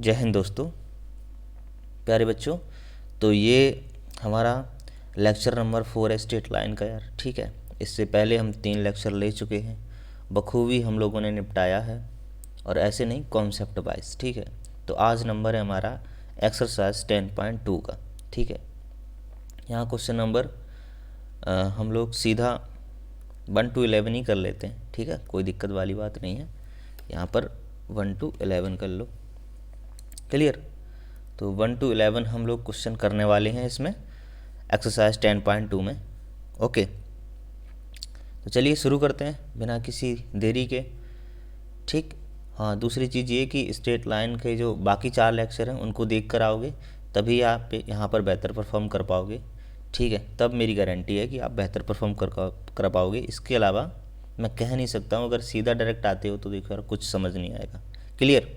जय हिंद दोस्तों, प्यारे बच्चों। तो ये हमारा लेक्चर नंबर 4 है स्ट्रेट लाइन का यार। ठीक है, इससे पहले हम 3 लेक्चर ले चुके हैं, बखूबी हम लोगों ने निपटाया है, और ऐसे नहीं कॉन्सेप्ट वाइज। ठीक है, तो आज नंबर है हमारा एक्सरसाइज 10.2 का। ठीक है, यहाँ क्वेश्चन नंबर हम लोग सीधा 1 to 11 ही कर लेते हैं। ठीक है, कोई दिक्कत वाली बात नहीं है, यहाँ पर 1 to 11 कर लो। क्लियर? तो 1 to 11 हम लोग क्वेश्चन करने वाले हैं इसमें एक्सरसाइज 10.2 में। ओके, तो चलिए शुरू करते हैं बिना किसी देरी के। ठीक, हाँ, दूसरी चीज़ ये कि स्ट्रेट लाइन के जो बाकी 4 लेक्चर हैं उनको देख कर आओगे, तभी आप यहाँ पर बेहतर परफॉर्म कर पाओगे। ठीक है, तब मेरी गारंटी है कि आप बेहतर परफॉर्म कर पाओगे। इसके अलावा मैं कह नहीं सकता हूँ, अगर सीधा डायरेक्ट आते हो तो देखो यार कुछ समझ नहीं आएगा। क्लियर?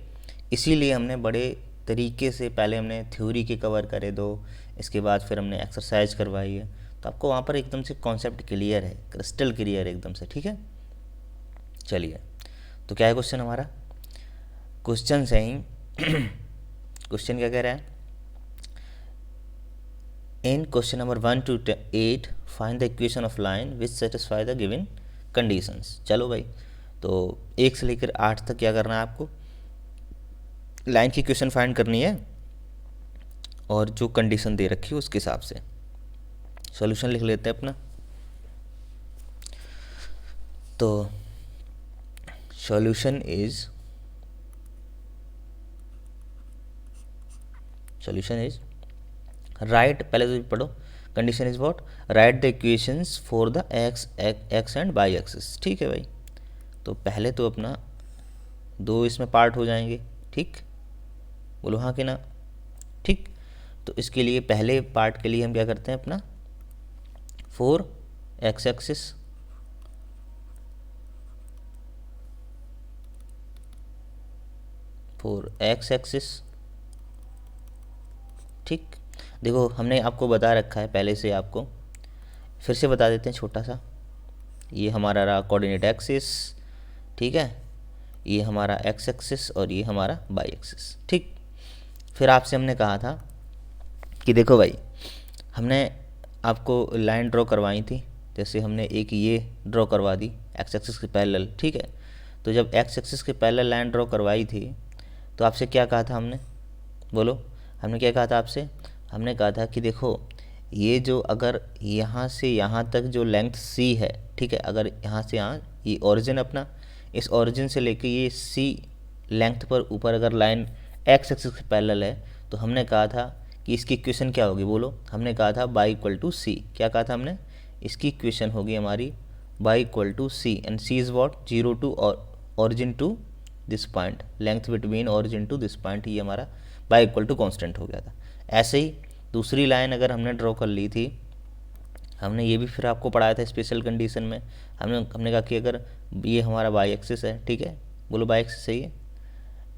इसीलिए हमने बड़े तरीके से पहले हमने थ्योरी के कवर करे दो, इसके बाद फिर हमने एक्सरसाइज करवाई है, तो आपको वहाँ पर एकदम से कॉन्सेप्ट क्लियर है, क्रिस्टल क्लियर है एकदम से। ठीक है, चलिए, तो क्या है क्वेश्चन हमारा? क्वेश्चन सही क्वेश्चन क्या कह रहा है? In question number 1 to 8 find the equation of line which satisfy the given conditions. चलो भाई, तो 1 से लेकर 8 तक क्या करना है आपको? लाइन की इक्वेशन फाइंड करनी है, और जो कंडीशन दे रखी है उसके हिसाब से सॉल्यूशन लिख लेते हैं अपना। तो सॉल्यूशन इज राइट, पहले तो पढ़ो। Condition is what? Write the equations for the x and y axis. ठीक है भाई, तो पहले तो अपना 2 इसमें पार्ट हो जाएंगे। ठीक, बोलो हाँ कि ना? ठीक, तो इसके लिए पहले पार्ट के लिए हम क्या करते हैं अपना 4 एक्स एक्सिस, ठीक, देखो हमने आपको बता रखा है पहले से, आपको फिर से बता देते हैं छोटा सा। ये हमारा रहा कोऑर्डिनेट एक्सिस, ठीक है, ये हमारा एक्स एक्सिस और ये हमारा वाई एक्सिस। ठीक, फिर आपसे हमने कहा था कि देखो भाई, हमने आपको लाइन ड्रॉ करवाई थी, जैसे हमने एक ये ड्रॉ करवा दी एक्स एक्सिस के पैरेलल। ठीक है, तो जब एक्स एक्सिस के पैरेलल लाइन ड्रॉ करवाई थी तो आपसे क्या कहा था हमने? बोलो, हमने क्या कहा था आपसे? हमने कहा था कि देखो, ये जो अगर यहाँ से यहाँ तक जो लेंथ सी है, ठीक है, अगर यहाँ से यहाँ ये ओरिजिन अपना, इस ओरिजिन से लेके ये सी लेंथ पर ऊपर अगर लाइन एक्स एक्सिस के पैरेलल है, तो हमने कहा था कि इसकी इक्वेशन क्या होगी? बोलो, हमने कहा था बाई इक्वल टू सी। क्या कहा था हमने? इसकी इक्वेशन होगी हमारी y equal to c, and c is what? 0 to origin to this point, length between origin to this point, ये हमारा बाई इक्वल टू कॉन्स्टेंट हो गया था। ऐसे ही दूसरी लाइन अगर हमने ड्रॉ कर ली थी, हमने ये भी फिर आपको पढ़ाया था स्पेशल कंडीशन में। हमने कहा कि अगर ये हमारा बाई एक्सिस है, ठीक है, बोलो बाई एक्सिस सही है,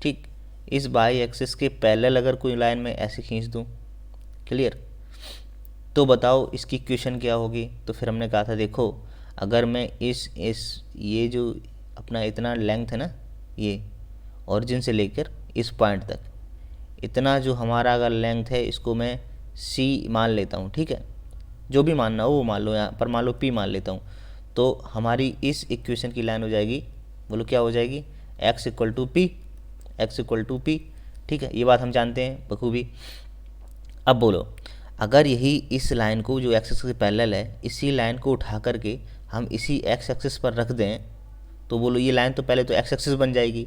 ठीक, इस बाई एक्सिस के पैरेलल अगर कोई लाइन में ऐसे खींच दूँ, क्लियर, तो बताओ इसकी इक्वेशन क्या होगी? तो फिर हमने कहा था देखो, अगर मैं इस ये जो अपना इतना लेंथ है ना, ये ओरिजिन से लेकर इस पॉइंट तक, इतना जो हमारा अगर लेंथ है, इसको मैं सी मान लेता हूँ। ठीक है, जो भी मानना हो वो मान लो, यहाँ पर मान लो पी मान लेता हूँ, तो हमारी इस इक्वेशन की लाइन हो जाएगी, बोलो क्या हो जाएगी? X equal to p, x equal to p. ठीक है, ये बात हम जानते हैं बखूबी। अब बोलो, अगर यही इस लाइन को जो एक्स एक्सिस के पैरेलल है, इसी लाइन को उठा करके हम इसी एक्स एक्सिस पर रख दें, तो बोलो ये लाइन तो पहले तो एक्स एक्सिस बन जाएगी,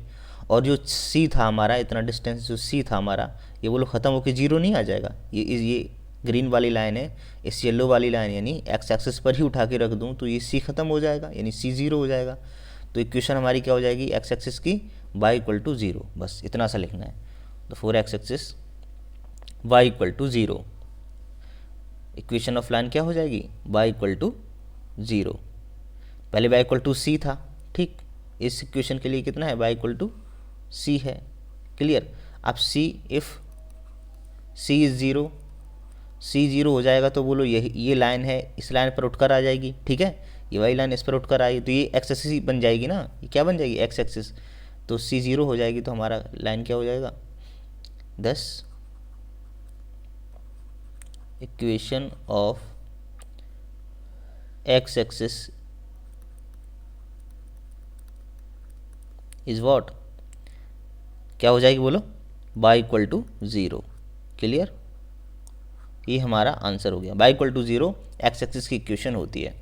और जो सी था हमारा, इतना डिस्टेंस जो सी था हमारा, ये बोलो ख़त्म होकर 0 नहीं आ जाएगा? ये ग्रीन वाली लाइन है, इस येलो वाली लाइन यानी एक्स एक्सिस पर ही उठा के रख दूँ तो ये सी ख़त्म हो जाएगा, यानी सी 0 हो जाएगा। तो इक्वेशन हमारी क्या हो जाएगी एक्स एक्सिस की? वाई इक्वल टू 0, बस इतना सा लिखना है। तो 4 x axis y equal to 0, equation of line क्या हो जाएगी? Y equal to 0। पहले वाई इक्वल टू सी था, ठीक, इस इक्वेशन के लिए कितना है? वाई इक्वल टू सी है। क्लियर? अब सी, इफ़ सी इज़ 0, सी 0 हो जाएगा तो बोलो ये लाइन है, इस लाइन पर उठकर आ जाएगी। ठीक है, ये वाली लाइन इस पर उठकर आई तो ये एक्स एक्सिस बन जाएगी ना, ये क्या बन जाएगी? X axis. तो सी 0 हो जाएगी तो हमारा लाइन क्या हो जाएगा? thus equation of x axis is what, क्या हो जाएगी बोलो, y इक्वल टू 0। क्लियर, ये हमारा आंसर हो गया। y equal to 0 x axis की इक्वेशन होती है,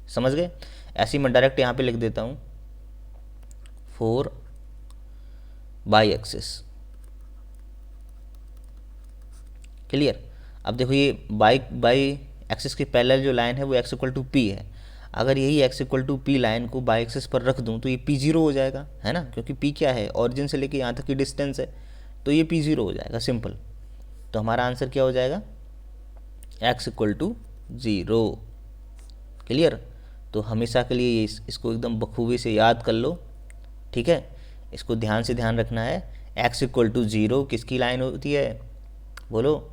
समझ गए। ऐसे ही मैं डायरेक्ट यहाँ पे लिख देता हूँ फॉर y एक्सिस। क्लियर, अब देखो ये बाई एक्सिस की पैरेलल जो लाइन है वो x इक्वल टू पी है। अगर यही x equal to p line को बाई एक्सिस पर रख दूँ तो ये p0 हो जाएगा, है ना, क्योंकि p क्या है, ऑरिजिन से लेके यहाँ तक की डिस्टेंस है, तो ये p0 हो जाएगा, सिंपल। तो हमारा आंसर क्या हो जाएगा, x इक्वल टू 0। क्लियर, तो हमेशा के लिए इसको एकदम बखूबी से याद कर लो, ठीक है। इसको ध्यान से ध्यान रखना है। x इक्वल टू 0 किसकी लाइन होती है, बोलो,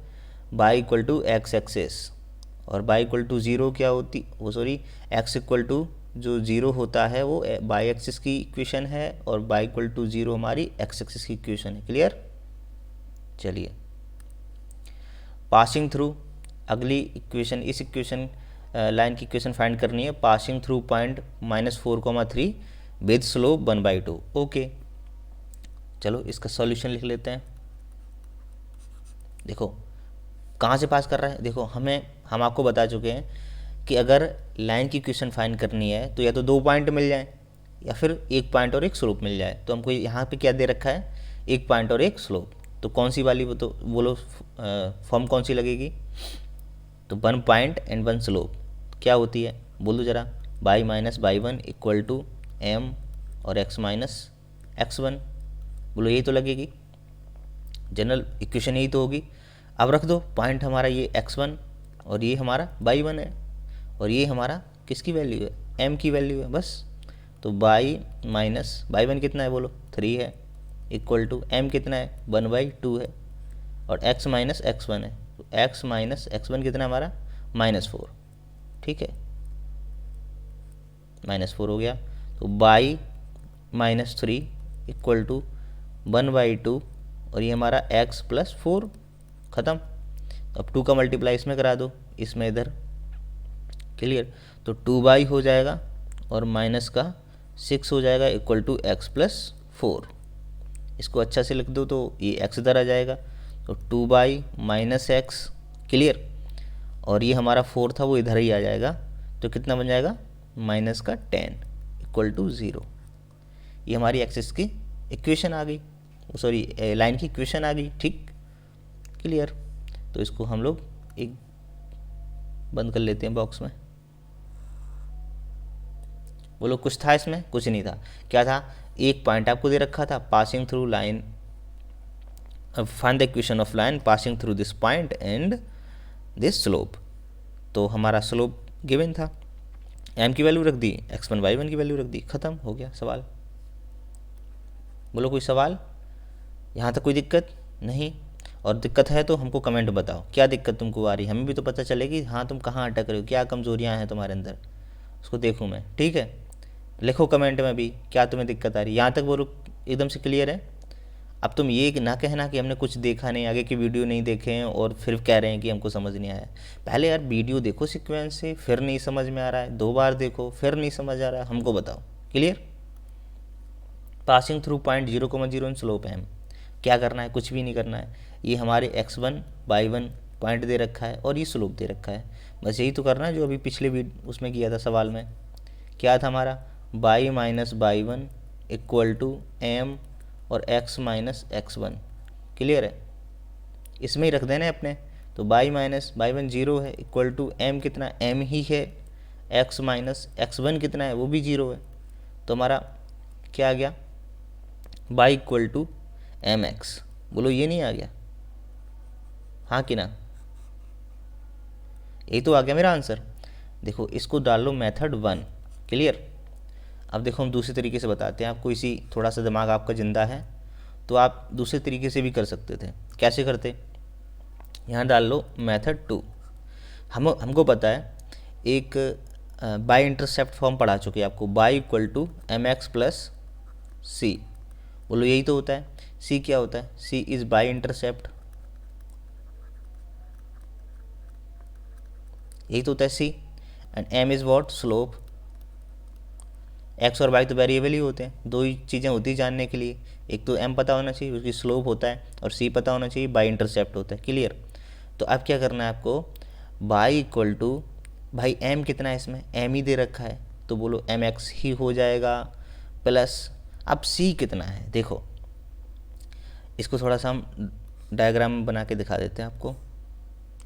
y equal to x axis, और y इक्वल टू 0 क्या होती, वो सॉरी x इक्वल टू जो 0 होता है वो y एक्सिस की इक्वेशन है, और y इक्वल टू 0 हमारी x एक्सिस की इक्वेशन है। क्लियर, चलिए पासिंग थ्रू, अगली इक्वेशन, इस इक्वेशन लाइन की इक्वेशन फाइंड करनी है। Passing through point -4,3 with slope 1/2। Okay, चलो इसका सॉल्यूशन लिख लेते हैं। देखो कहाँ से पास कर रहा है, देखो हम आपको बता चुके हैं कि अगर लाइन की इक्वेशन फाइंड करनी है तो या तो 2 पॉइंट मिल जाए या फिर 1 पॉइंट और 1 स्लोप मिल जाए। तो हमको यहाँ पे क्या दे रखा है, 1 पॉइंट और 1 स्लोप। तो कौन सी वाली, वो तो बोलो फॉर्म कौन सी लगेगी, तो 1 पॉइंट एंड 1 स्लोप क्या होती है, बोलो ज़रा, y minus y1 equal to m और x माइनस x1, बोलो यही तो लगेगी, जनरल इक्वेशन यही तो होगी। अब रख दो पॉइंट हमारा ये x1 और ये हमारा y1 है, और ये हमारा किसकी वैल्यू है, m की वैल्यू है, बस। तो y माइनस y1 कितना है, बोलो 3 है, इक्वल टू m कितना है, 1/2 है, और x माइनस x1 है, तो x माइनस x1 कितना है हमारा, -4, ठीक है, -4 हो गया। तो y माइनस 3 इक्वल टू 1/2, और ये हमारा x प्लस 4, ख़त्म। अब 2 का मल्टीप्लाई इसमें करा दो, इसमें इधर। क्लियर, तो 2y हो जाएगा और माइनस का 6 हो जाएगा, इक्वल टू x प्लस 4। इसको अच्छा से लिख दो तो ये x इधर आ जाएगा, तो 2y माइनस x। क्लियर, और ये हमारा 4 था वो इधर ही आ जाएगा, तो कितना बन जाएगा, माइनस का 10 इक्वल टू 0। ये हमारी एक्सिस की इक्वेशन आ गई, सॉरी लाइन की इक्वेशन आ गई, ठीक। क्लियर, तो इसको हम लोग एक बंद कर लेते हैं बॉक्स में। बोलो कुछ था इसमें, कुछ नहीं था। क्या था, एक पॉइंट आपको दे रखा था, passing through line, find the equation of line passing through this point and this slope. तो हमारा स्लोप गिवन था, m की वैल्यू रख दी, x1 y1 की वैल्यू रख दी, ख़त्म हो गया सवाल। बोलो कोई सवाल, यहाँ तक कोई दिक्कत नहीं, और दिक्कत है तो हमको कमेंट बताओ क्या दिक्कत तुमको आ रही है, हमें भी तो पता चलेगी हाँ तुम कहाँ अटक रहे हो, क्या कमजोरियाँ हैं तुम्हारे अंदर, उसको देखूँ मैं, ठीक है। लिखो कमेंट में भी क्या तुम्हें दिक्कत आ रही है। यहाँ तक बोलो एकदम से क्लियर है। अब तुम ये ना कहना कि हमने कुछ देखा नहीं, आगे की वीडियो नहीं देखे हैं और फिर कह रहे हैं कि हमको समझ नहीं आया। पहले यार वीडियो देखो सीक्वेंस से, फिर नहीं समझ में आ रहा है, 2 बार देखो फिर नहीं समझ आ रहा है, हमको बताओ। क्लियर, पासिंग थ्रू पॉइंट 0,0 इन स्लोप है, क्या करना है, कुछ भी नहीं करना है। ये हमारे x1 y1 पॉइंट दे रखा है और ये स्लोप दे रखा है, बस यही तो करना है जो अभी पिछले उसमें किया था सवाल में। क्या था हमारा, y minus y1 equal to m और x माइनस x1। क्लियर है, इसमें ही रख देना अपने। तो y माइनस y1 0 है, इक्वल टू m कितना, m ही है, x माइनस x1 कितना है, वो भी 0 है। तो हमारा क्या आ गया, y इक्वल टू mx। बोलो ये नहीं आ गया, हाँ कि ना, यही तो आ गया मेरा आंसर। देखो इसको डाल लो मेथड 1। क्लियर, अब देखो हम दूसरे तरीके से बताते हैं आपको, इसी थोड़ा सा दिमाग आपका ज़िंदा है तो आप दूसरे तरीके से भी कर सकते थे। कैसे करते, यहाँ डाल लो मेथड 2। हमको पता है एक बाय इंटरसेप्ट फॉर्म पढ़ा चुके हैं आपको, y equal to mx plus C, बोलो यही तो होता है। सी क्या होता है? सी इज बाई इंटरसेप्ट, यही तो होता है C. And M is what? Slope. X और वाई तो वेरिएबल ही होते हैं, दो ही चीज़ें होती हैं जानने के लिए, एक तो एम पता होना चाहिए उसकी स्लोप होता है, और सी पता होना चाहिए बाई इंटरसेप्ट होता है। क्लियर? तो अब क्या करना है आपको, बाई इक्वल टू, भाई एम कितना है इसमें? एम ही दे रखा है, तो बोलो एम एक्स ही हो जाएगा, प्लस अब सी कितना है देखो, इसको थोड़ा सा हम डायग्राम में बना के दिखा देते हैं आपको।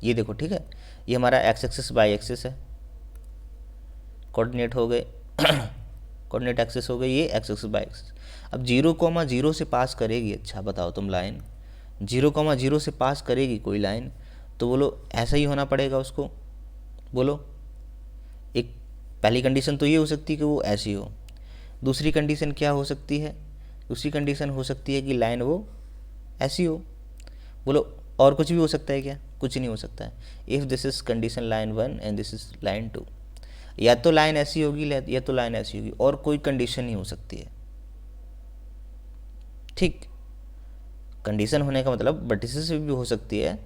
ये देखो, ठीक है, ये हमारा एक्स एक्सिस बाई एक्सिस है, कोऑर्डिनेट हो गए कोऑर्डिनेट एक्सिस हो गई, ये एक्स एक्सिस बाई एक्सिस। अब 0,0 से पास करेगी, अच्छा बताओ तुम, लाइन 0,0 से पास करेगी कोई लाइन, तो बोलो ऐसा ही होना पड़ेगा उसको। बोलो, एक पहली कंडीशन तो ये हो सकती है कि वो ऐसी हो, दूसरी कंडीशन क्या हो सकती है? दूसरी कंडीशन हो सकती है कि लाइन वो ऐसी हो। बोलो और कुछ भी हो सकता है क्या? कुछ नहीं हो सकता है। If this is condition line 1 and this is line 2, या तो लाइन ऐसी होगी या तो लाइन ऐसी होगी, और कोई कंडीशन नहीं हो सकती है। ठीक, कंडीशन होने का मतलब वर्टिसेस भी हो सकती है,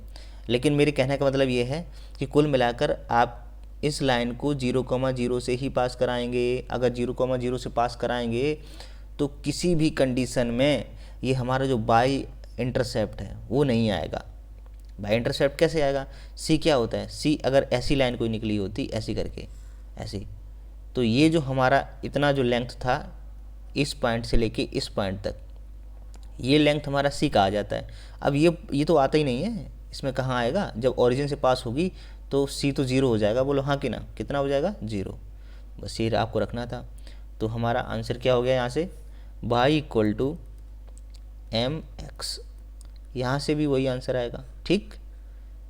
लेकिन मेरे कहने का मतलब ये है कि कुल मिलाकर आप इस लाइन को 0,0 से ही पास कराएंगे। अगर 0,0 से पास कराएंगे तो किसी भी कंडीशन में ये हमारा जो बाई इंटरसेप्ट है वो नहीं आएगा। बाई इंटरसेप्ट कैसे आएगा? सी क्या होता है? सी अगर ऐसी लाइन कोई निकली होती ऐसी करके, ऐसी, तो ये जो हमारा इतना जो लेंथ था इस पॉइंट से लेके इस पॉइंट तक, ये लेंथ हमारा सी का आ जाता है। अब ये तो आता ही नहीं है, इसमें कहाँ आएगा? जब ओरिजिन से पास होगी तो सी तो ज़ीरो हो जाएगा। बोलो हाँ कि ना? कितना हो जाएगा? ज़ीरो। बस ये आपको रखना था। तो हमारा आंसर क्या हो गया यहाँ से? Y equal to M x, यहाँ से भी वही आंसर आएगा। ठीक,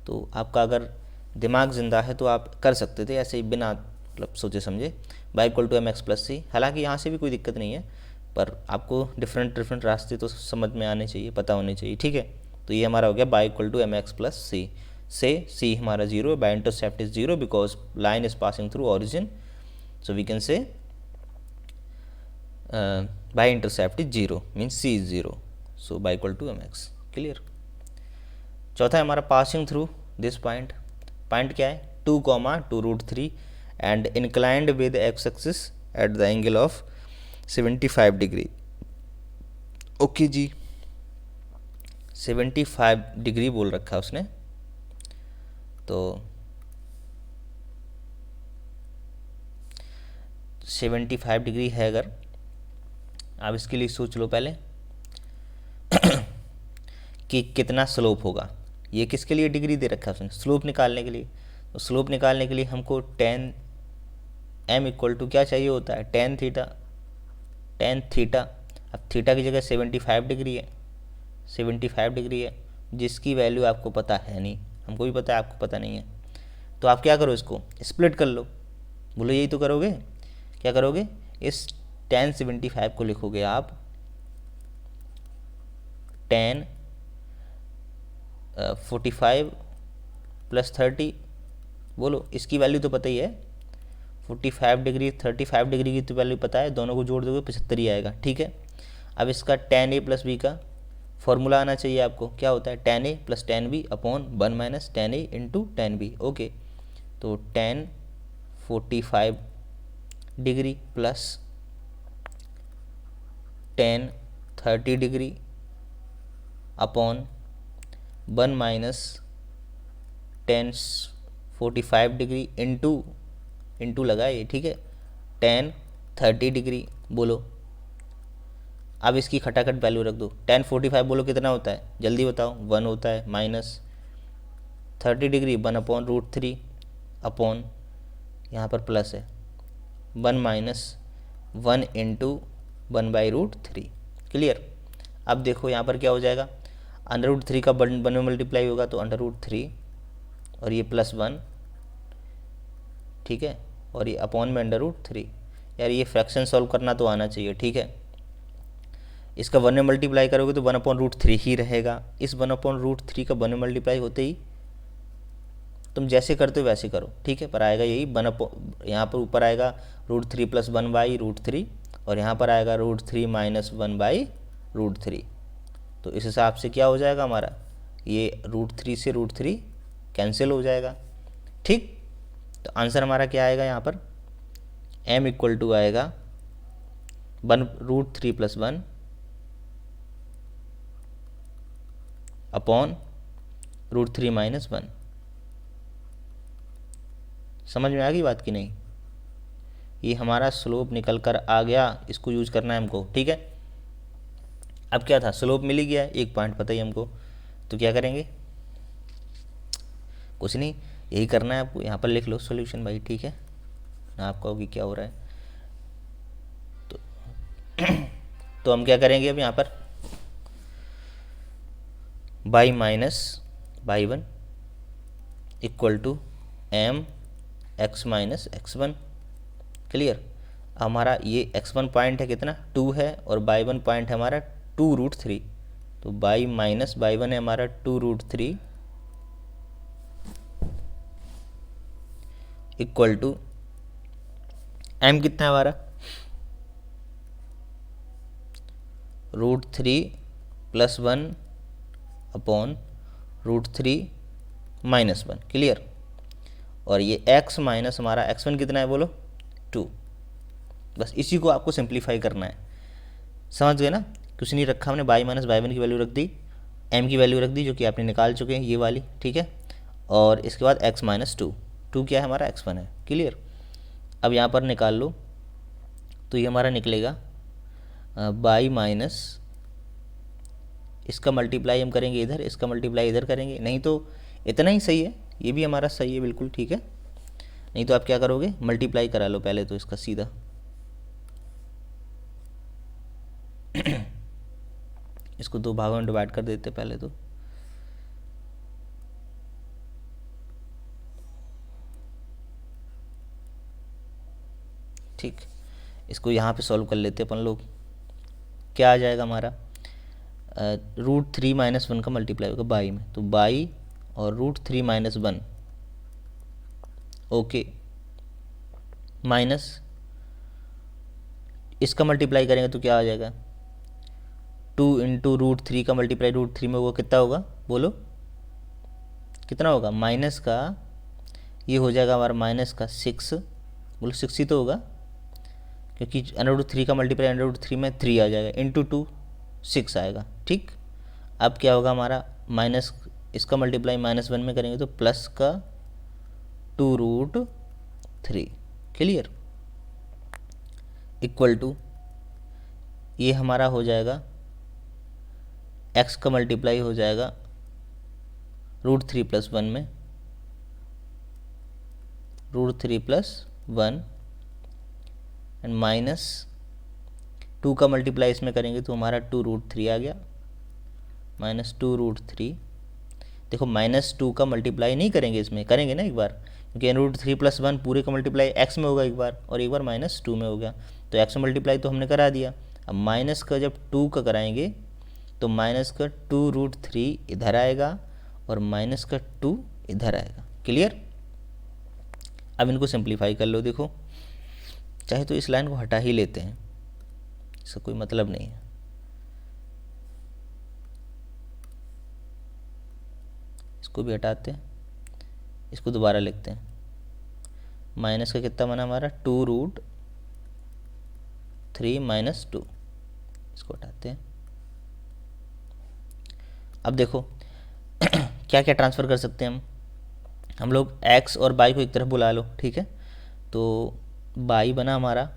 तो आपका अगर दिमाग ज़िंदा है तो आप कर सकते थे ऐसे ही बिना मतलब सोचे समझे, Y equal to M X plus C. हालांकि यहाँ से भी कोई दिक्कत नहीं है, पर आपको डिफरेंट रास्ते तो समझ में आने चाहिए, पता होने चाहिए। ठीक है, तो ये हमारा हो गया Y equal to M X plus C, से सी हमारा zero, Y intercept is zero because line is passing through origin, so we can say Y intercept is zero means C is zero, so Y equal to M X. Clear? चौथा है हमारा passing through this point. Point क्या है? 2,2√3 and inclined with X axis at the angle of 75 degree. Okay जी, 75 degree बोल रखा है उसने, तो 75 डिग्री है। अगर आप इसके लिए सोच लो पहले कि कितना स्लोप होगा। ये किसके लिए डिग्री दे रखा है उसने? स्लोप निकालने के लिए। तो स्लोप निकालने के लिए हमको टेन एम इक्वल टू क्या चाहिए होता है? Tan theta. टेन थीटा, अब थीटा की जगह 75 डिग्री है, 75 डिग्री है, जिसकी वैल्यू आपको पता है नहीं, हमको भी पता है, आपको पता नहीं है। तो आप क्या करो, इसको स्प्लिट कर लो। बोलो यही तो करोगे। क्या करोगे? इस टेन 75 को लिखोगे आप टेन 45 प्लस 30। बोलो इसकी वैल्यू तो पता ही है, 45 डिग्री 35 डिग्री की तो वैल्यू पता है, दोनों को जोड़ दोगे 75 ही आएगा। ठीक है, अब इसका टेन ए प्लस बी का फॉर्मूला आना चाहिए आपको। क्या होता है? Tan A plus tan B upon 1 minus tan A into tan B. Okay, तो tan 45 degree plus tan 30 degree upon 1 minus tan 45 degree into लगाए। ठीक है, टेन 30 डिग्री। बोलो अब इसकी खटाखट वैल्यू रख दो। टेन 45 बोलो कितना होता है? जल्दी बताओ। 1 होता है, माइनस 30 डिग्री 1/√3 अपॉन, यहाँ पर प्लस है, 1 माइनस 1 इंटू 1/√3। क्लियर? अब देखो यहाँ पर क्या हो जाएगा, √3 का 1 में मल्टीप्लाई होगा तो √3 और ये +1, ठीक है, और ये अपॉन में √3। यार ये फ्रैक्शन सॉल्व करना तो आना चाहिए। ठीक है, इसका 1 में मल्टीप्लाई करोगे तो 1/√3 ही रहेगा। इस 1/√3 का 1 में मल्टीप्लाई होते ही तुम जैसे करते हो वैसे करो। ठीक है, पर आएगा यही यहाँ पर ऊपर आएगा √3 + 1/√3 और यहाँ पर आएगा √3 - 1/√3। √3। तो इस हिसाब से क्या हो जाएगा हमारा, ये √3 से √3 कैंसिल हो जाएगा। ठीक, तो आंसर हमारा क्या आएगा यहाँ पर, m इक्वल टू आएगा 1√3 + 1 अपॉन √3 - 1। समझ में आ गई बात कि नहीं? ये हमारा स्लोप निकल कर आ गया, इसको यूज करना है हमको। ठीक है, अब क्या था, स्लोप मिल ही गया, एक पॉइंट पता ही हमको, तो क्या करेंगे, कुछ नहीं, यही करना है आपको। यहाँ पर लिख लो सॉल्यूशन भाई, ठीक है ना, आपका होगी क्या हो रहा है। तो हम क्या करेंगे अब यहाँ पर, y - y1 equal to m x - x1। Clear, हमारा ये x1 पॉइंट है कितना, 2 है, और y1 पॉइंट है हमारा 2√3। तो y - y1 है हमारा 2√3 इक्वल टू m कितना है हमारा, √3 + 1 अपॉन √3 - 1। क्लियर, और ये x माइनस हमारा x1 कितना है बोलो, 2। बस इसी को आपको सिंप्लीफाई करना है, समझ गए ना, कुछ नहीं रखा हमने, y - y1 की वैल्यू रख दी, m की वैल्यू रख दी जो कि आपने निकाल चुके हैं ये वाली। ठीक है, और इसके बाद x - 2, 2 क्या है हमारा, x1 है। क्लियर, अब यहाँ पर निकाल लो, तो ये हमारा निकलेगा y माइनस, इसका मल्टीप्लाई हम करेंगे इधर, इसका मल्टीप्लाई इधर करेंगे, नहीं तो इतना ही सही है, ये भी हमारा सही है बिल्कुल। ठीक है, नहीं तो आप क्या करोगे, मल्टीप्लाई करा लो पहले तो इसका सीधा इसको 2 भागों में डिवाइड कर देते पहले तो, ठीक, इसको यहाँ पे सॉल्व कर लेते अपन लोग। क्या आ जाएगा हमारा, √3 - 1 का मल्टीप्लाई होगा बाई में, तो बाई और √3 - 1 ओके, माइनस इसका मल्टीप्लाई करेंगे तो क्या आ जाएगा, 2 × √3 का मल्टीप्लाई √3 में होगा, कितना होगा बोलो, कितना होगा, माइनस का ये हो जाएगा हमारा -6, बोलो 6 ही तो होगा, क्योंकि √3 का मल्टीप्लाई √3 में 3 आ जाएगा, × 2 6 आएगा। ठीक, अब क्या होगा हमारा, माइनस इसका मल्टीप्लाई -1 में करेंगे तो प्लस का 2√3। क्लियर, इक्वल टू ये हमारा हो जाएगा, x का मल्टीप्लाई हो जाएगा √3 + 1 में, √3 + 1 एंड माइनस 2 का मल्टीप्लाई इसमें करेंगे तो हमारा 2√3 आ गया, -2√3। देखो -2 का मल्टीप्लाई नहीं करेंगे, इसमें करेंगे ना एक बार, क्योंकि √3 + 1 पूरे का मल्टीप्लाई x में होगा एक बार, और एक बार -2 में हो गया, तो x मल्टीप्लाई तो हमने करा दिया। अब माइनस का जब 2 का कराएंगे तो माइनस का 2√3 इधर आएगा और माइनस का 2 इधर आएगा। क्लियर, अब इनको सिंप्लीफाई कर लो, देखो चाहे तो इस लाइन को हटा ही लेते हैं, इसका कोई मतलब नहीं है, इसको भी हटाते हैं, इसको दोबारा लिखते हैं, माइनस का कितना बना हमारा 2√3 - 2, इसको हटाते हैं। अब देखो क्या क्या ट्रांसफ़र कर सकते हैं हम लोग x और y को एक तरफ बुला लो। ठीक है, तो y बना हमारा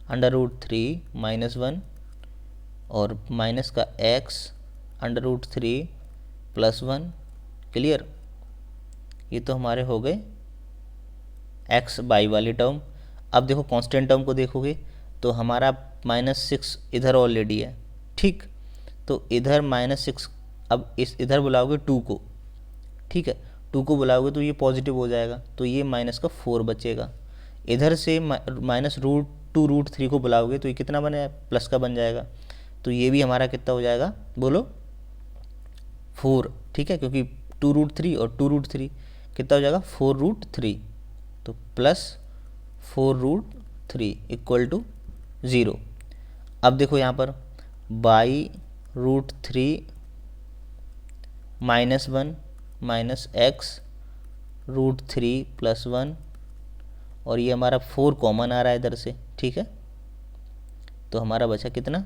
√3 - 1 और माइनस का x √3 + 1। क्लियर, ये तो हमारे हो गए x y वाली टर्म। अब देखो कांस्टेंट टर्म को देखोगे तो हमारा -6 इधर ऑलरेडी है। ठीक, तो इधर -6, अब इस इधर बुलाओगे 2 को, ठीक है, 2 को बुलाओगे तो ये पॉजिटिव हो जाएगा, तो ये -4 बचेगा। इधर से -2√3 को बुलाओगे तो ये कितना बने, प्लस का बन जाएगा, तो ये भी हमारा कितना हो जाएगा बोलो 4। ठीक है, क्योंकि 2√3 और 2√3 कितना हो जाएगा 4√3, तो प्लस 4√3 इक्वल टू 0। अब देखो यहाँ पर y root three -1 minus x root three plus 1, और ये हमारा 4 कॉमन आ रहा है इधर से, ठीक है। तो हमारा बचा कितना,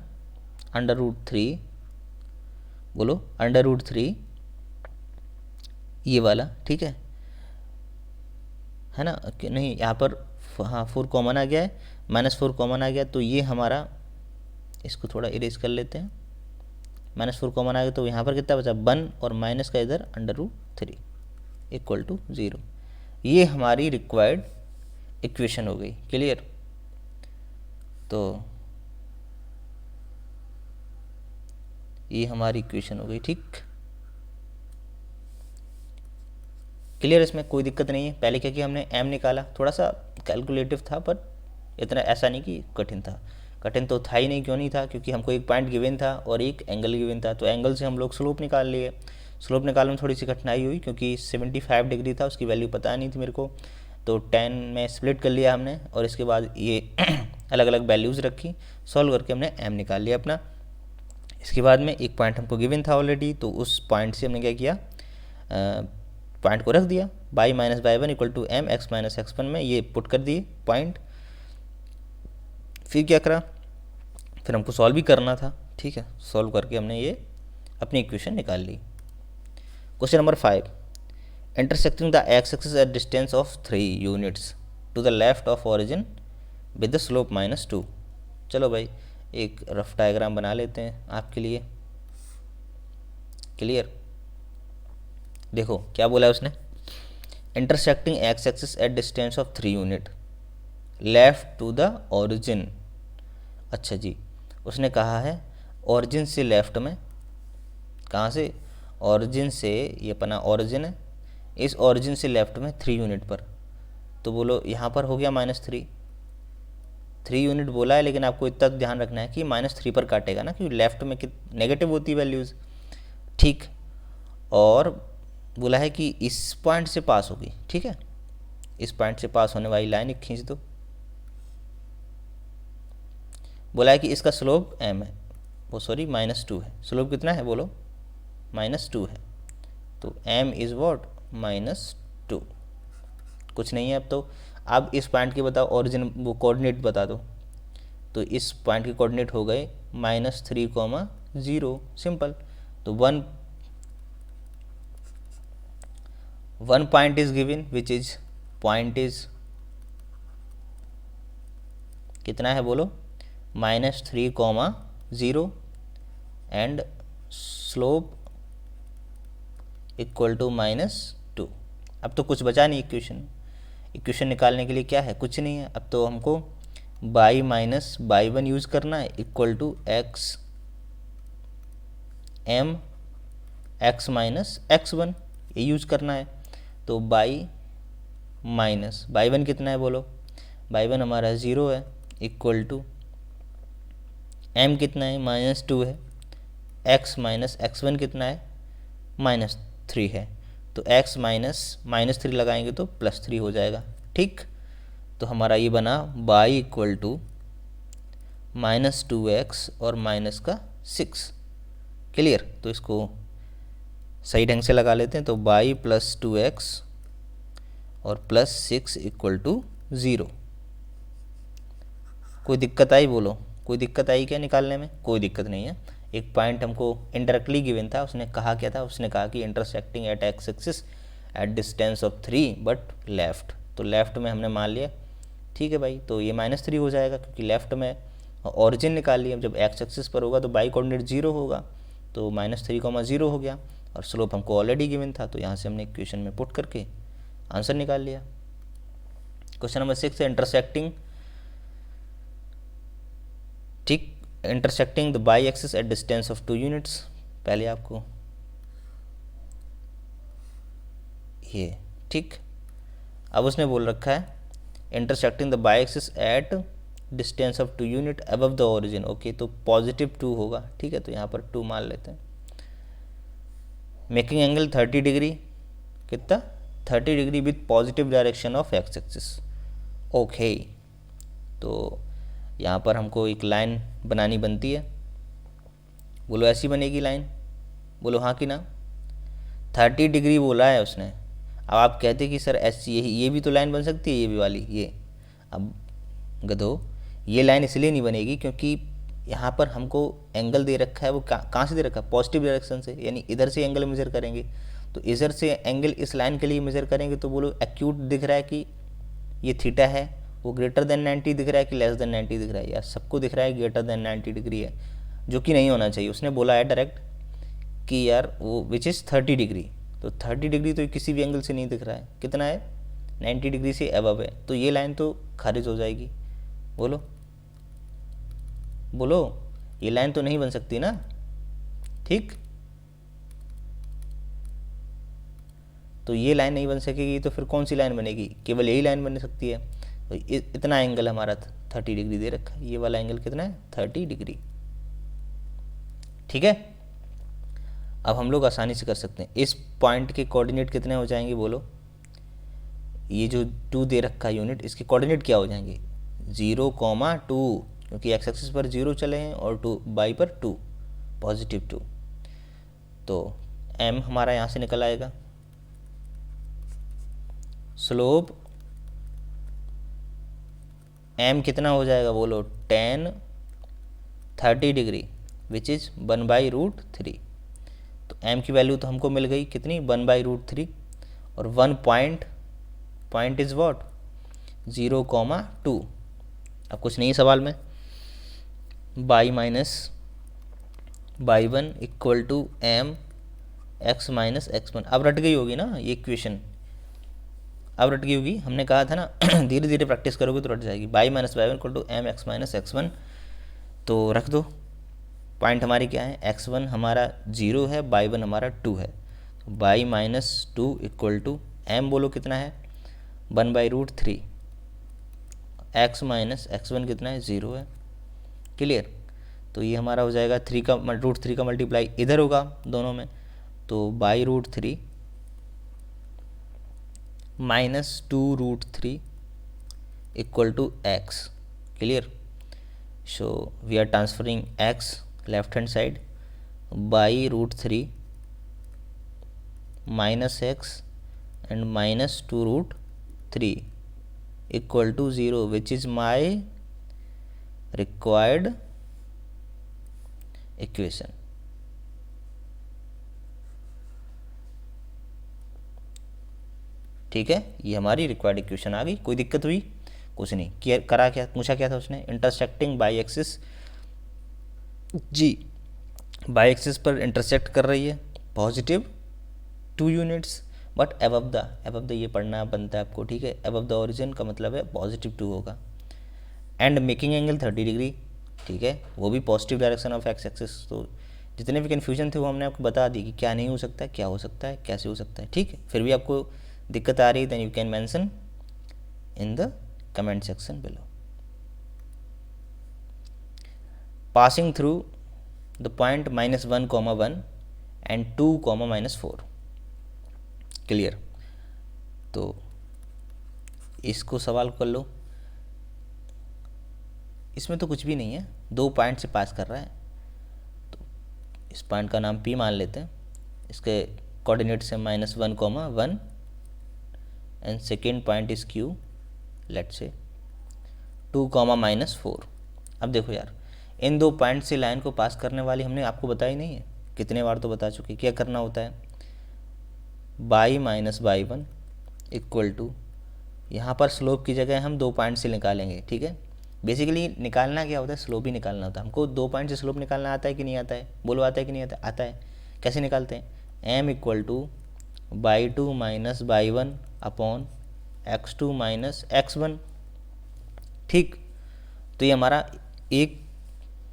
√3, बोलो √3 ये वाला, ठीक है ना कि नहीं, यहाँ पर हाँ 4 कॉमन आ गया है, -4 कॉमन आ गया, तो ये हमारा, इसको थोड़ा इरेज कर लेते हैं, -4 कॉमन आ गया, तो यहाँ पर कितना बचा 1, और माइनस का इधर √3 इक्वल टू 0। ये हमारी रिक्वायर्ड इक्वेशन हो गई। क्लियर। तो ये हमारी इक्वेशन हो गई, ठीक। क्लियर, इसमें कोई दिक्कत नहीं है। पहले क्या किया हमने, m निकाला, थोड़ा सा कैलकुलेटिव था पर इतना ऐसा नहीं कि कठिन था। कठिन तो था ही नहीं, क्यों नहीं था, क्योंकि हमको एक पॉइंट गिवन था और एक एंगल गिवन था, तो एंगल से हम लोग स्लोप निकाल लिए। स्लोप निकालने में थोड़ी सी कठिनाई हुई क्योंकि 75 डिग्री था, उसकी वैल्यू पता नहीं थी मेरे को, तो 10 में स्प्लिट कर लिया हमने, और इसके बाद ये अलग अलग वैल्यूज़ रखी, सॉल्व करके हमने m निकाल लिया अपना। इसके बाद में एक पॉइंट हमको गिवन था ऑलरेडी, तो उस पॉइंट से हमने क्या किया, पॉइंट को रख दिया, y minus y 1 equal to m x minus x1 में ये पुट कर दिए पॉइंट। फिर क्या करा, फिर हमको सॉल्व भी करना था, ठीक है। सॉल्व करके हमने ये अपनी इक्वेशन निकाल ली। Question number 5, intersecting the X axis at distance of 3 units to the left of origin with the slope -2। चलो भाई एक रफ डायग्राम बना लेते हैं आपके लिए। क्लियर। देखो क्या बोला है उसने, intersecting x axis at distance of 3 unit left to the origin. अच्छा जी, उसने कहा है ऑरिजिन से लेफ्ट में, कहाँ से, ऑरिजिन से, ये अपना ऑरिजिन है, इस ऑरिजिन से लेफ्ट में 3 यूनिट पर। तो बोलो यहाँ पर हो गया -3 यूनिट बोला है, लेकिन आपको इतना ध्यान रखना है कि -3 पर काटेगा ना, क्योंकि लेफ्ट में नेगेटिव होती है वैल्यूज़, ठीक। और बोला है कि इस पॉइंट से पास होगी, ठीक है, इस पॉइंट से पास होने वाली लाइन एक खींच दो। बोला है कि इसका स्लोप m है, वो सॉरी -2 है। स्लोप कितना है बोलो, -2 है, तो m इज़ वॉट, -2, कुछ नहीं है। अब तो अब इस पॉइंट के बताओ ओरिजिन, वो कोऑर्डिनेट बता दो। तो इस पॉइंट के कोऑर्डिनेट हो गए -3, 0, सिंपल। तो one point is given which is, point is कितना है बोलो, -3, 0 एंड स्लोप इक्वल टू -2। अब तो कुछ बचा नहीं इक्वेशन निकालने के लिए, क्या है, कुछ नहीं है। अब तो हमको बाई माइनस बाई 1 यूज़ करना है, equal to m x minus x1 ये यूज़ करना है। तो बाई माइनस बाई 1 कितना है बोलो, बाई 1 हमारा 0 है, इक्वल टू m कितना है, -2 है, x माइनस x1 कितना है, -3 है। तो x -3 लगाएंगे तो +3 हो जाएगा, ठीक। तो हमारा ये बना बाई इक्वल टू -2x और -6। क्लियर। तो इसको सही ढंग से लगा लेते हैं। तो बाई +2x और +6 इक्वल टू 0। कोई दिक्कत आई बोलो, कोई दिक्कत आई क्या निकालने में? कोई दिक्कत नहीं है। एक पॉइंट हमको इनडायरेक्टली गिवन था, उसने कहा क्या था, उसने कहा कि intersecting at x axis at distance of 3 but left. तो लेफ्ट में हमने मान लिया, ठीक है भाई। तो ये -3 हो जाएगा क्योंकि लेफ्ट में ऑरिजिन निकाल लिया। जब एक्स एक्सिस पर होगा तो बाई कोऑर्डिनेट 0 होगा, तो -3, 0 हो गया। और स्लोप हमको ऑलरेडी गिवन था, तो यहाँ से हमने इक्वेशन में पुट करके आंसर निकाल लिया। क्वेश्चन नंबर 6 है इंटरसेक्टिंग, ठीक, intersecting the by axis at distance of 2 units. पहले आपको ये, ठीक। अब उसने बोल रखा है intersecting the by axis at distance of 2 unit above the origin. Okay, तो +2 होगा, ठीक है। तो यहाँ पर 2 मान लेते हैं। मेकिंग एंगल 30 डिग्री, कितना, 30 degree with positive direction of x axis. Okay, तो यहाँ पर हमको एक लाइन बनानी बनती है। बोलो ऐसी बनेगी लाइन, बोलो हाँ कि ना। 30 डिग्री बोला है उसने। अब आप कहते कि सर ऐसी ये भी तो लाइन बन सकती है, ये भी वाली ये। अब गधो, ये लाइन इसलिए नहीं बनेगी क्योंकि यहाँ पर हमको एंगल दे रखा है, वो कहाँ से दे रखा है, पॉजिटिव डायरेक्शन से, यानी इधर से एंगल मेज़र करेंगे। तो इधर से एंगल इस लाइन के लिए मेज़र करेंगे तो बोलो एक्यूट दिख रहा है कि ये थीटा है, वो ग्रेटर देन 90 दिख रहा है कि लेस देन 90 दिख रहा है। यार सबको दिख रहा है ग्रेटर देन 90 डिग्री है, जो कि नहीं होना चाहिए। उसने बोला है डायरेक्ट कि यार वो विच इज़ 30 डिग्री, तो 30 डिग्री तो किसी भी एंगल से नहीं दिख रहा है, कितना है 90 डिग्री से अबव है, तो ये लाइन तो खारिज हो जाएगी। बोलो बोलो, ये लाइन तो नहीं बन सकती ना, ठीक। तो ये लाइन नहीं बन सकेगी तो फिर कौन सी लाइन बनेगी, केवल यही लाइन बन सकती है। तो इतना एंगल हमारा 30 डिग्री दे रखा है, ये वाला एंगल कितना है 30 डिग्री, ठीक है। अब हम लोग आसानी से कर सकते हैं, इस पॉइंट के कोऑर्डिनेट कितने हो जाएंगे बोलो, ये जो 2 दे रखा है यूनिट, इसके कोऑर्डिनेट क्या हो जाएंगे 0,2, क्योंकि एक्स एक्सिस पर 0 चले हैं और 2 बाई पर 2 पॉजिटिव 2, तो m हमारा यहाँ से निकल आएगा। स्लोप m कितना हो जाएगा बोलो, tan 30 डिग्री विच इज़ 1/√3। तो m की वैल्यू तो हमको मिल गई कितनी 1/√3, और 1 पॉइंट इज़ वॉट 0,2। अब कुछ नहीं सवाल में, y one equal to m x minus x1। अब रट गई होगी ना ये इक्वेशन, अब रट गई होगी, हमने कहा था ना धीरे धीरे प्रैक्टिस करोगे तो रट जाएगी। Y one equal to m x minus x1, तो रख दो। पॉइंट हमारी क्या है, x1 हमारा 0 है, बाई वन हमारा 2 है, तो बाई -2 इक्वल टू m बोलो कितना है 1/√3, x माइनस x1 कितना है 0 है, क्लियर। तो ये हमारा हो जाएगा 3 का √3 का मल्टीप्लाई इधर होगा दोनों में, तो बाई√3 -2√3 equal to x, clear. So we are transferring x left hand side, बाई√3 -x and -2√3 equal to 0, which is my required equation। ठीक है, ये हमारी रिक्वायर्ड इक्वेशन आ गई। कोई दिक्कत हुई, कुछ नहीं, करा क्या, पूछा क्या था उसने, इंटरसेक्टिंग बाई एक्सिस, जी बाई एक्सिस पर इंटरसेक्ट कर रही है positive 2 units, but above the ये पढ़ना बनता है आपको, ठीक है। अबव द ओरिजिन का मतलब है पॉजिटिव 2 होगा, एंड मेकिंग एंगल 30 डिग्री, ठीक है, वो भी positive direction of x axis. तो जितने भी कन्फ्यूजन थे वो हमने आपको बता दी कि क्या नहीं हो सकता है, क्या हो सकता है, कैसे हो सकता है, ठीक है। फिर भी आपको दिक्कत आ रही है, then you can mention in the comment section below. Passing through the point -1,1 and 2,-4, clear. तो इसको सवाल कर लो, इसमें तो कुछ भी नहीं है, 2 पॉइंट से पास कर रहा है, तो इस पॉइंट का नाम P मान लेते हैं, इसके कोऑर्डिनेट्स है -1,1 and second point is Q, let's say 2,-4। अब देखो यार, इन 2 पॉइंट से लाइन को पास करने वाली हमने आपको बताई नहीं है, कितने बार तो बता चुके। क्या करना होता है, बाई -1 इक्वल टू, यहाँ पर स्लोप की जगह हम 2 पॉइंट से निकालेंगे, ठीक है। बेसिकली निकालना क्या होता है, स्लोप ही निकालना होता है हमको। 2 पॉइंट से स्लोप निकालना आता है कि नहीं आता है, बोलो आता है कि नहीं आता है, आता है। कैसे निकालते हैं, m equal two by 2 minus y 1 upon x2 minus x1, ठीक। तो ये हमारा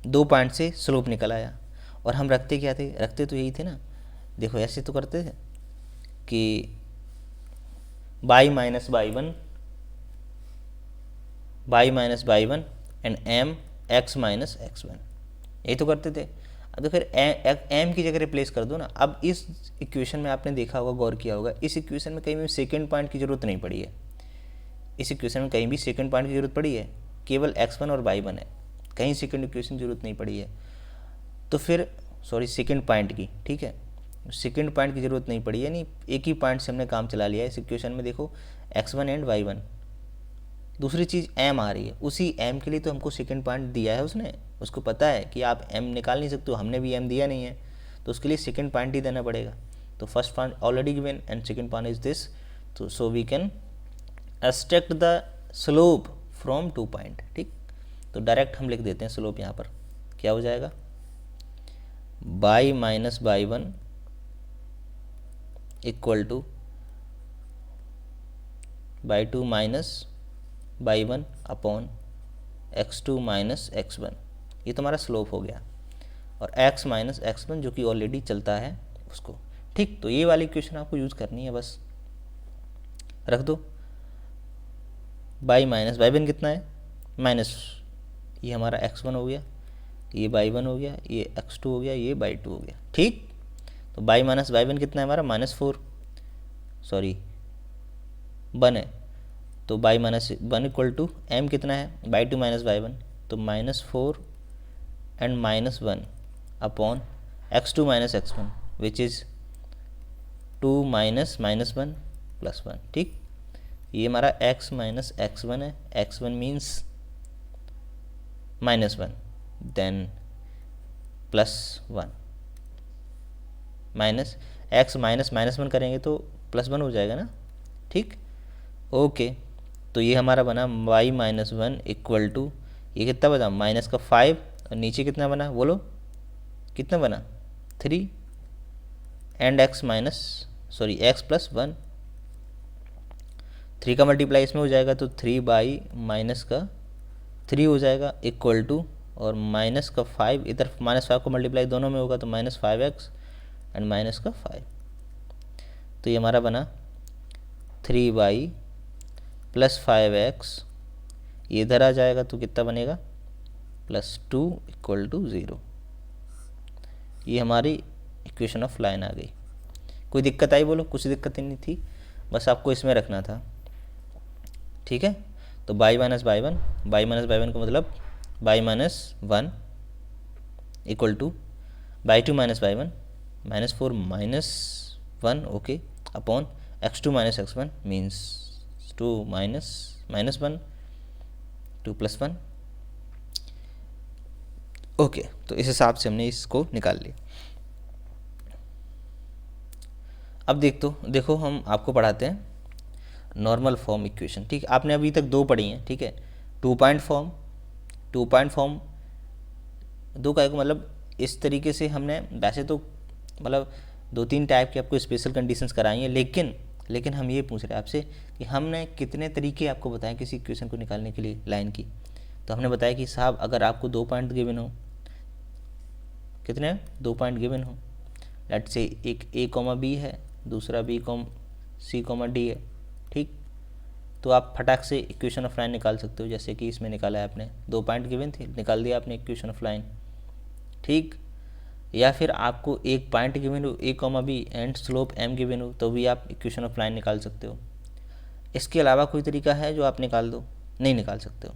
2 पॉइंट से स्लोप निकल आया, और हम रखते क्या थे, रखते तो यही थे ना, देखो ऐसे तो करते थे कि by minus by one and m x minus x1, यही तो करते थे। अब तो फिर m की जगह रिप्लेस कर दो ना। अब इस इक्वेशन में आपने देखा होगा, गौर किया होगा, इस इक्वेशन में कहीं भी सेकंड पॉइंट की ज़रूरत नहीं पड़ी है। इस इक्वेशन में कहीं भी सेकंड पॉइंट की ज़रूरत पड़ी है, केवल x1 और y1 है, कहीं सेकंड इक्वेशन की ज़रूरत नहीं पड़ी है। तो फिर सॉरी सेकंड पॉइंट की, ठीक है, सेकंड पॉइंट की ज़रूरत नहीं पड़ी, यानी एक ही पॉइंट से हमने काम चला लिया है इस इक्वेशन में। देखो x1 एंड y1, दूसरी चीज़ m आ रही है, उसी m के लिए तो हमको सेकंड पॉइंट दिया है उसने, उसको पता है कि आप m निकाल नहीं सकते हो, हमने भी m दिया नहीं है, तो उसके लिए सेकंड पॉइंट ही देना पड़ेगा। तो first point already given and second point is this, तो so we can extract the slope from 2 point, ठीक। तो डायरेक्ट हम लिख देते हैं स्लोप यहाँ पर, क्या हो जाएगा, y minus y1 equal to y2 minus y1 upon x2 minus x1, ये तुम्हारा स्लोप हो गया, और x माइनस x1 जो कि ऑलरेडी चलता है उसको, ठीक। तो ये वाली इक्वेशन आपको यूज़ करनी है, बस रख दो। y माइनस y1 कितना है, माइनस, ये हमारा x1 हो गया, ये y1 हो गया, ये x2 हो गया, ये y2 हो गया, ठीक। तो y माइनस y1 कितना है हमारा, -4, सॉरी 1 है, तो y minus 1 equal to m कितना है, y2 माइनस y1, तो -4 and -1 upon x2 minus x1 which is 2 minus -1 plus 1, ठीक। ये हमारा x माइनस x1 है, x1 means -1 then +1 minus x minus -1 करेंगे तो +1 हो जाएगा ना, ठीक। ओके, तो ये हमारा बना y माइनस 1 इक्वल टू, ये कितना बना, माइनस का 5, और नीचे कितना बना बोलो, कितना बना 3 and x minus sorry x plus 1, 3 का मल्टीप्लाई इसमें हो जाएगा तो 3 बाई माइनस का 3 हो जाएगा इक्वल टू, और माइनस का 5 इधर -5 को मल्टीप्लाई दोनों में होगा तो -5x एंड माइनस का 5, तो ये हमारा बना 3y प्लस 5x, ये इधर आ जाएगा तो कितना बनेगा +2 इक्वल टू 0। ये हमारी इक्वेशन ऑफ लाइन आ गई। कोई दिक्कत आई बोलो, कुछ दिक्कत ही नहीं थी, बस आपको इसमें रखना था, ठीक है। तो y minus y1, y minus y1 का मतलब y minus 1 equal to y2 minus y1 -4 minus 1, okay, upon x2 minus x1 means 2 minus -1 2 plus 1, okay. तो इस हिसाब से हमने इसको निकाल लिया। अब देखो हम आपको पढ़ाते हैं नॉर्मल फॉर्म इक्वेशन, ठीक। आपने अभी तक 2 पढ़ी हैं, ठीक है, 2 पॉइंट फॉर्म, 2 पॉइंट फॉर्म 2 का मतलब इस तरीके से हमने, वैसे तो मतलब 2-3 टाइप के आपको स्पेशल कंडीशंस कराई हैं, लेकिन हम ये पूछ रहे हैं आपसे कि हमने कितने तरीके आपको बताएं किसी इक्वेशन को निकालने के लिए लाइन की। तो हमने बताया कि साहब अगर आपको 2 पॉइंट गिवन हो, कितने 2 पॉइंट गिवन हो, लेट से एक a, b है, दूसरा b, c, d है, ठीक। तो आप फटाक से इक्वेशन ऑफ लाइन निकाल सकते हो, जैसे कि इसमें निकाला है आपने, 2 पॉइंट गिवन थे, निकाल दिया आपने इक्वेशन ऑफ लाइन, ठीक। या फिर आपको एक पॉइंट गिवन हो a, b and slope m given हो, तो भी आप इक्वेशन ऑफ लाइन निकाल सकते हो। इसके अलावा कोई तरीका है जो आप निकाल दो, नहीं निकाल सकते हो,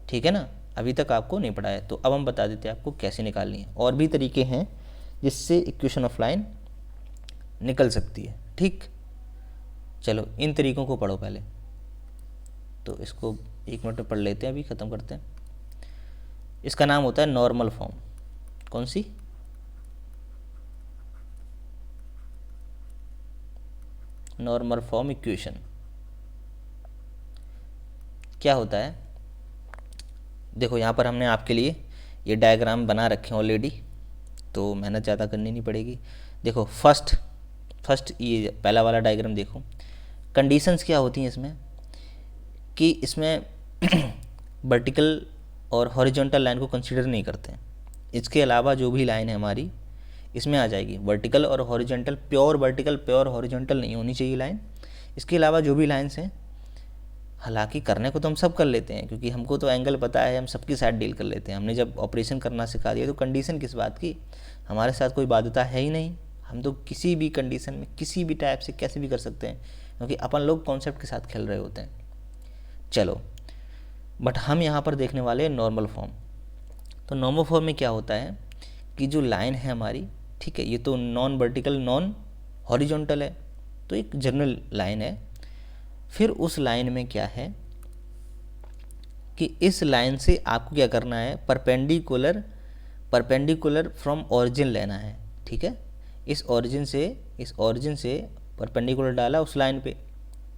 ठीक है ना। अभी तक आपको नहीं पढ़ा है, तो अब हम बता देते हैं आपको कैसे निकालनी है। और भी तरीके हैं जिससे इक्वेशन ऑफ लाइन निकल सकती है, ठीक। चलो इन तरीकों को पढ़ो पहले, तो इसको 1 मिनट में पढ़ लेते हैं, अभी ख़त्म करते हैं। इसका नाम होता है नॉर्मल फॉर्म। कौन सी, नॉर्मल फॉर्म इक्वेशन। क्या होता है, देखो यहाँ पर हमने आपके लिए ये डायग्राम बना रखे हैं ऑलरेडी, तो मेहनत ज़्यादा करनी नहीं पड़ेगी। देखो फर्स्ट ये पहला वाला डायग्राम देखो, कंडीशंस क्या होती हैं इसमें, कि इसमें वर्टिकल और हॉरिजॉन्टल लाइन को कंसीडर नहीं करते हैं। इसके अलावा जो भी लाइन है हमारी इसमें आ जाएगी, वर्टिकल और horizontal, pure vertical pure horizontal नहीं होनी चाहिए लाइन। इसके अलावा जो भी लाइन्स हैं, हालांकि करने को तो हम सब कर लेते हैं, क्योंकि हमको तो एंगल पता है, हम सबके साथ डील कर लेते हैं। हमने जब ऑपरेशन करना सिखा दिया तो कंडीशन किस बात की, हमारे साथ कोई बाध्यता है ही नहीं, हम तो किसी भी कंडीशन में किसी भी टाइप से कैसे भी कर सकते हैं, क्योंकि अपन लोग कॉन्सेप्ट के साथ खेल रहे होते हैं। चलो, बट हम यहाँ पर देखने वाले हैं नॉर्मल फॉर्म। तो नॉर्मल फॉर्म में क्या होता है कि जो लाइन है हमारी, ठीक है, ये तो नॉन वर्टिकल नॉन हॉरिजॉन्टल है, तो एक जनरल लाइन है। फिर उस लाइन में क्या है कि इस लाइन से आपको क्या करना है, परपेंडिकुलर फ्रॉम ओरिजिन लेना है, ठीक है। इस ओरिजिन से परपेंडिकुलर डाला उस लाइन पे,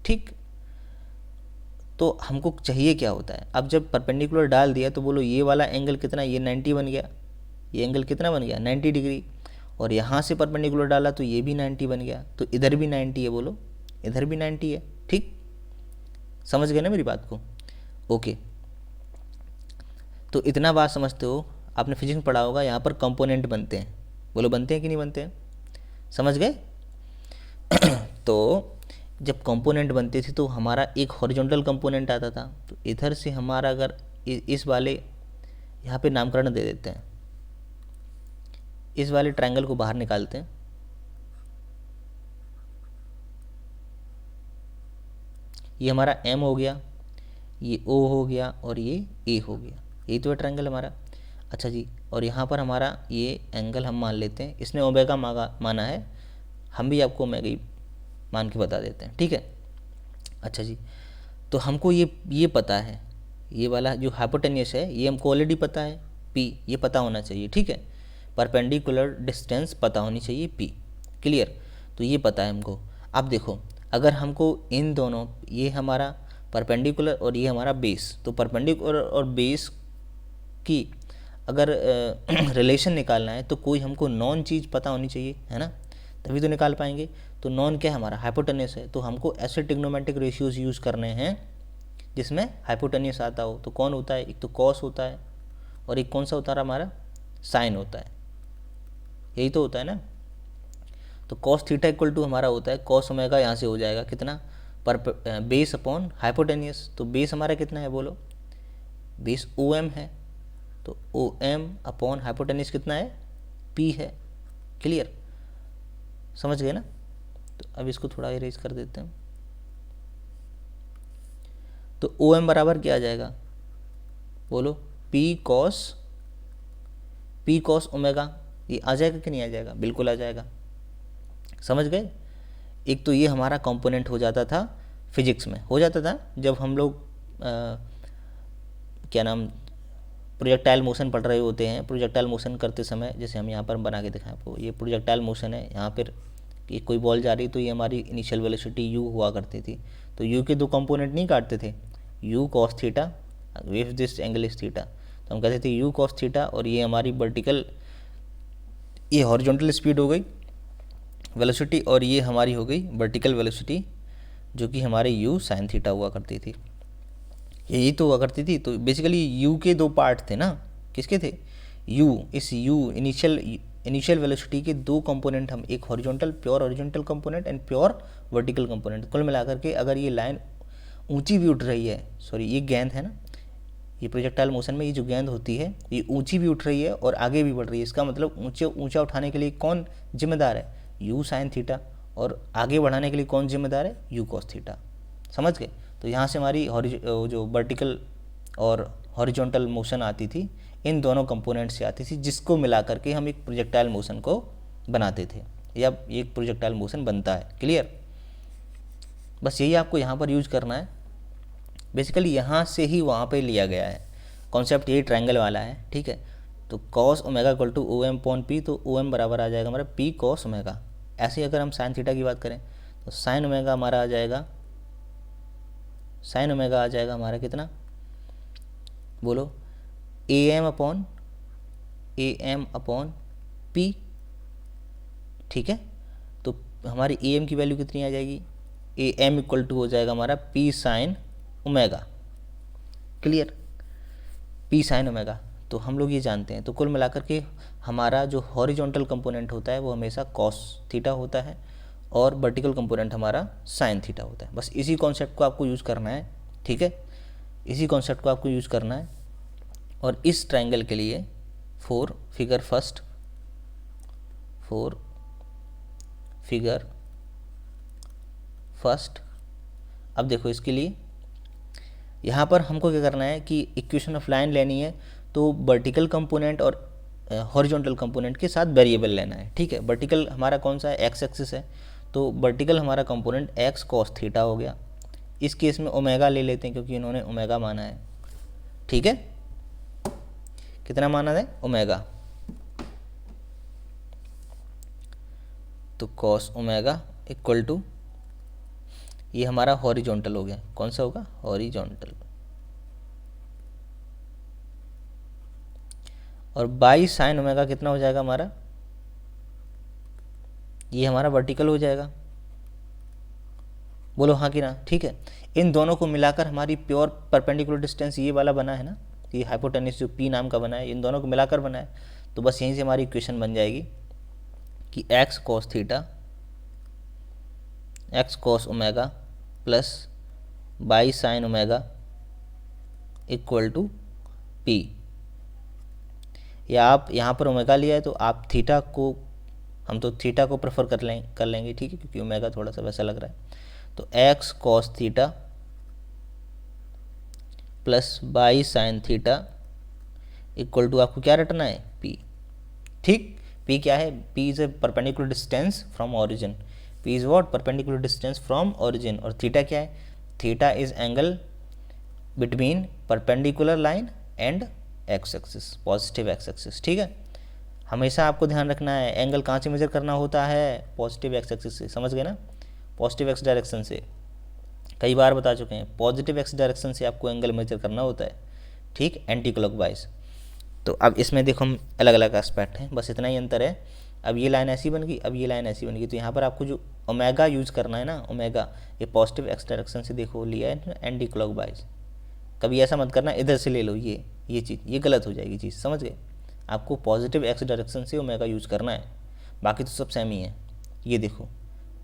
ठीक। तो हमको चाहिए क्या होता है, अब जब परपेंडिकुलर डाल दिया तो बोलो ये वाला एंगल कितना, ये 90 बन गया, ये एंगल कितना बन गया 90 डिग्री, और यहाँ से परपेंडिकुलर डाला तो ये भी 90 बन गया, तो इधर भी 90 है, बोलो इधर भी 90 है, ठीक। समझ गए ना मेरी बात को? ओके, तो इतना बात समझते हो, आपने फिजिक्स में पढ़ा होगा, यहाँ पर कंपोनेंट बनते हैं, बोलो बनते हैं कि नहीं बनते हैं, समझ गए? तो जब कंपोनेंट बनते थे तो हमारा एक हॉरिजॉन्टल कंपोनेंट आता था, तो इधर से हमारा अगर इस वाले यहाँ पे नामकरण दे देते हैं, इस वाले ट्रायंगल को बाहर निकालते हैं, ये हमारा M हो गया, ये O हो गया और ये A हो गया, यही तो है ट्रायंगल हमारा। अच्छा जी, और यहाँ पर हमारा ये एंगल हम मान लेते हैं, इसने ओमेगा माना है, हम भी आपको ओमेगा ही मान के बता देते हैं, ठीक है। अच्छा जी, तो हमको ये पता है, ये वाला जो हाइपोटेन्यूस है ये हमको ऑलरेडी पता है, P ये पता होना चाहिए, ठीक है। परपेंडिकुलर डिस्टेंस पता होनी चाहिए P, क्लियर। तो ये पता है हमको। अब देखो, अगर हमको इन दोनों, ये हमारा परपेंडिकुलर और ये हमारा बेस, तो परपेंडिकुलर और बेस की अगर रिलेशन निकालना है तो कोई हमको नॉन चीज़ पता होनी चाहिए, है ना, तभी तो निकाल पाएंगे। तो नॉन क्या है हमारा, हाइपोटेन्यूस है, तो हमको ऐसे ट्रिग्नोमेट्रिक रेशियोज यूज़ करने हैं जिसमें हाइपोटेन्यूस आता हो। तो कौन होता है, एक तो कॉस होता है और एक कौन सा होता है हमारा, साइन होता है, यही तो होता है ना। तो कॉस थीटा इक्वल टू हमारा होता है कॉस ओमेगा, यहाँ से हो जाएगा कितना, पर बेस अपॉन हाइपोटेन्यूस। तो बेस हमारा कितना है, बोलो बेस OM है, तो OM अपॉन हाइपोटेन्यूस कितना है, P है, क्लियर, समझ गए ना। तो अब इसको थोड़ा इरेज कर देते हैं, तो OM बराबर क्या आ जाएगा, बोलो P कॉस ओमेगा, ये आ जाएगा कि नहीं आ जाएगा, बिल्कुल आ जाएगा, समझ गए। एक तो ये हमारा कंपोनेंट हो जाता था, फिजिक्स में हो जाता था जब हम लोग क्या नाम, प्रोजेक्टाइल मोशन पढ़ रहे होते हैं। प्रोजेक्टाइल मोशन करते समय, जैसे हम यहाँ पर बना के दिखाएं आपको, ये प्रोजेक्टाइल मोशन है, यहाँ पर कि कोई बॉल जा रही, तो ये हमारी इनिशियल वेलोसिटी u हुआ करती थी। तो u के दो कंपोनेंट नहीं काटते थे, u cos theta with this angle is theta, तो हम कहते थे u cos थीटा, और ये हमारी वर्टिकल, ये हॉरिजॉन्टल स्पीड हो गई वेलोसिटी, और ये हमारी हो गई वर्टिकल वेलोसिटी, जो कि हमारे u sin थीटा हुआ करती थी, यही तो हुआ करती थी। तो बेसिकली u के दो पार्ट थे ना, किसके थे, इस u इनिशियल वेलोसिटी के दो कंपोनेंट हम, एक horizontal pure horizontal component and pure vertical component. कुल मिलाकर के अगर ये लाइन ऊंची भी उठ रही है, सॉरी ये गेंद है ना, ये प्रोजेक्टाइल मोशन में ये जो गेंद होती है ये ऊंची भी उठ रही है और आगे भी बढ़ रही है, इसका मतलब ऊंचा उठाने के लिए कौन जिम्मेदार है, u sin थीटा, और आगे बढ़ाने के लिए कौन जिम्मेदार है, u cos थीटा, समझ गए। तो यहाँ से हमारी जो वर्टिकल और हॉरिजॉन्टल मोशन आती थी, इन दोनों कंपोनेंट से आती थी, जिसको मिला करके हम एक प्रोजेक्टाइल मोशन को बनाते थे, या एक प्रोजेक्टाइल मोशन बनता है, क्लियर। बस यही आपको यहाँ पर यूज करना है, बेसिकली यहाँ से ही वहाँ पे लिया गया है कॉन्सेप्ट, यही ट्रायंगल वाला है, ठीक है। तो cos omega equal to OM upon P, तो OM बराबर आ जाएगा हमारा P कॉस ओमेगा। ऐसे ही अगर हम साइन थीटा की बात करें तो साइन ओमेगा हमारा आ जाएगा, साइन ओमेगा आ जाएगा हमारा कितना, बोलो AM अपॉन P, ठीक है। तो हमारी AM की वैल्यू कितनी आ जाएगी, AM इक्वल टू हो जाएगा हमारा P sine omega, clear, P sine omega. तो हम लोग ये जानते हैं। तो कुल मिलाकर के हमारा जो हॉरिजॉन्टल कंपोनेंट होता है वो हमेशा कॉस थीटा होता है, और वर्टिकल कंपोनेंट हमारा साइन थीटा होता है। बस इसी कॉन्सेप्ट को आपको यूज़ करना है, ठीक है, इसी कॉन्सेप्ट को आपको यूज़ करना है। और इस ट्रायंगल के लिए फिगर फर्स्ट, अब देखो इसके लिए यहाँ पर हमको क्या करना है कि इक्वेशन ऑफ लाइन लेनी है। तो वर्टिकल कंपोनेंट और हॉरिजॉन्टल कंपोनेंट के साथ वेरिएबल लेना है, ठीक है। वर्टिकल हमारा कौन सा है, एक्स एक्सिस है, तो वर्टिकल हमारा कंपोनेंट एक्स कॉस थीटा हो गया। इस केस में ओमेगा ले लेते हैं क्योंकि इन्होंने ओमेगा माना है, ठीक है। कितना माना है, ओमेगा, तो कॉस ओमेगा इक्वल टू, ये हमारा हॉरिजॉन्टल हो गया, कौन सा होगा, हॉरिजॉन्टल, और बाई साइन ओमेगा कितना हो जाएगा हमारा, ये हमारा वर्टिकल हो जाएगा, बोलो हाँ कि ना, ठीक है। इन दोनों को मिलाकर हमारी प्योर परपेंडिकुलर डिस्टेंस ये वाला बना है ना, ये हाइपोटेन्यूस जो पी नाम का बना है, इन दोनों को मिलाकर बना है, तो बस यहीं से हमारी इक्वेशन बन जाएगी कि x cos theta, x cos omega plus y sin omega equal to p, या आप यहाँ पर ओमेगा लिया है तो आप थीटा को, हम तो थीटा को प्रेफर कर लेंगे, ठीक है, क्योंकि ओमेगा थोड़ा सा वैसा लग रहा है, तो x cos theta plus y sin theta equal to आपको क्या रटना है, पी, ठीक। पी क्या है, p is a perpendicular distance from origin, p is what, perpendicular distance from origin, और थीटा क्या है, theta is angle between perpendicular line and x axis, positive x axis, ठीक है। हमेशा आपको ध्यान रखना है एंगल कहाँ से मेजर करना होता है, पॉजिटिव एक्स एक्सिस से, समझ गए ना, पॉजिटिव एक्स डायरेक्शन से, कई बार बता चुके हैं, पॉजिटिव एक्स डायरेक्शन से आपको एंगल मेजर करना होता है, ठीक, एंटी क्लॉकवाइज। तो अब इसमें देखो हम अलग अलग एस्पेक्ट हैं, बस इतना ही अंतर है, अब ये लाइन ऐसी बन गई, अब ये लाइन ऐसी बन गई, तो यहाँ पर आपको जो ओमेगा यूज़ करना है ना, ओमेगा, ये पॉजिटिव एक्स डायरेक्शन से देखो लिया है एंटी क्लॉकवाइज, कभी ऐसा मत करना इधर से ले लो, ये चीज़, ये गलत हो जाएगी चीज़, समझ गए। आपको पॉजिटिव एक्स डायरेक्शन से ओमेगा यूज़ करना है, बाकी तो सब सेम ही है। ये देखो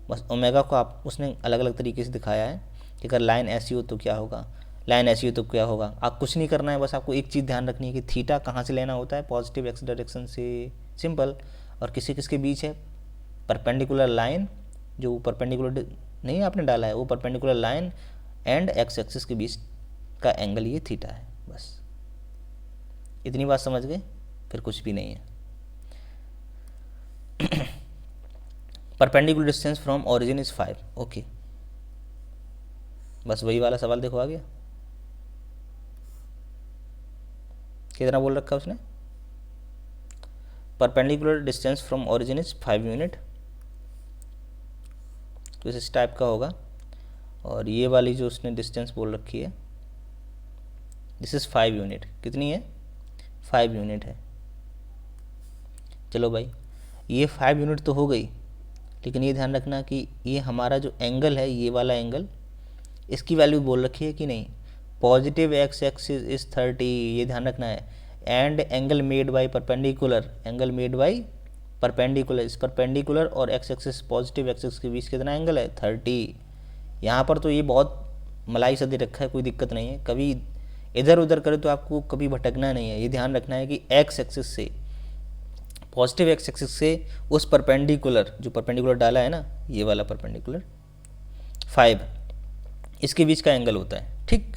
बस ओमेगा को आप, उसने अलग अलग तरीके से दिखाया है कि अगर लाइन ऐसी हो तो क्या होगा, लाइन ऐसी हो तो क्या होगा, आप कुछ नहीं करना है, बस आपको एक चीज़ ध्यान रखनी है कि थीटा कहाँ से लेना होता है, पॉजिटिव एक्स डायरेक्शन से, सिंपल। और किसी किसके बीच है, परपेंडिकुलर लाइन, जो परपेंडिकुलर नहीं आपने डाला है, वो perpendicular line and x axis के बीच का एंगल ये थीटा है, बस इतनी बात समझ गए, फिर कुछ भी नहीं है। Perpendicular distance from origin is 5, okay, बस वही वाला सवाल देखो आ गया, कितना बोल रखा है उसने, perpendicular distance from origin is 5 unit, तो इस टाइप का होगा, और ये वाली जो उसने डिस्टेंस बोल रखी है, दिस इज़ 5 यूनिट, कितनी है, 5 यूनिट है। चलो भाई, ये 5 यूनिट तो हो गई, लेकिन ये ध्यान रखना कि ये हमारा जो एंगल है, ये वाला एंगल, इसकी वैल्यू बोल रखी है कि नहीं, पॉजिटिव एक्स एक्सिस इज 30, ये ध्यान रखना है, and angle made by perpendicular, angle made by perpendicular, इस परपेंडिकुलर और एक्स एक्सिस, पॉजिटिव एक्सिस के बीच कितना एंगल है, 30। यहाँ पर तो ये बहुत मलाई सा दे रखा है, कोई दिक्कत नहीं है, कभी इधर उधर करे तो आपको कभी भटकना नहीं है, ये ध्यान रखना है कि एक्स एक्सिस से, पॉजिटिव एक्स एक्सिस से उस परपेंडिकुलर, जो परपेंडिकुलर डाला है ना, ये वाला परपेंडिकुलर 5, इसके बीच का एंगल होता है, ठीक।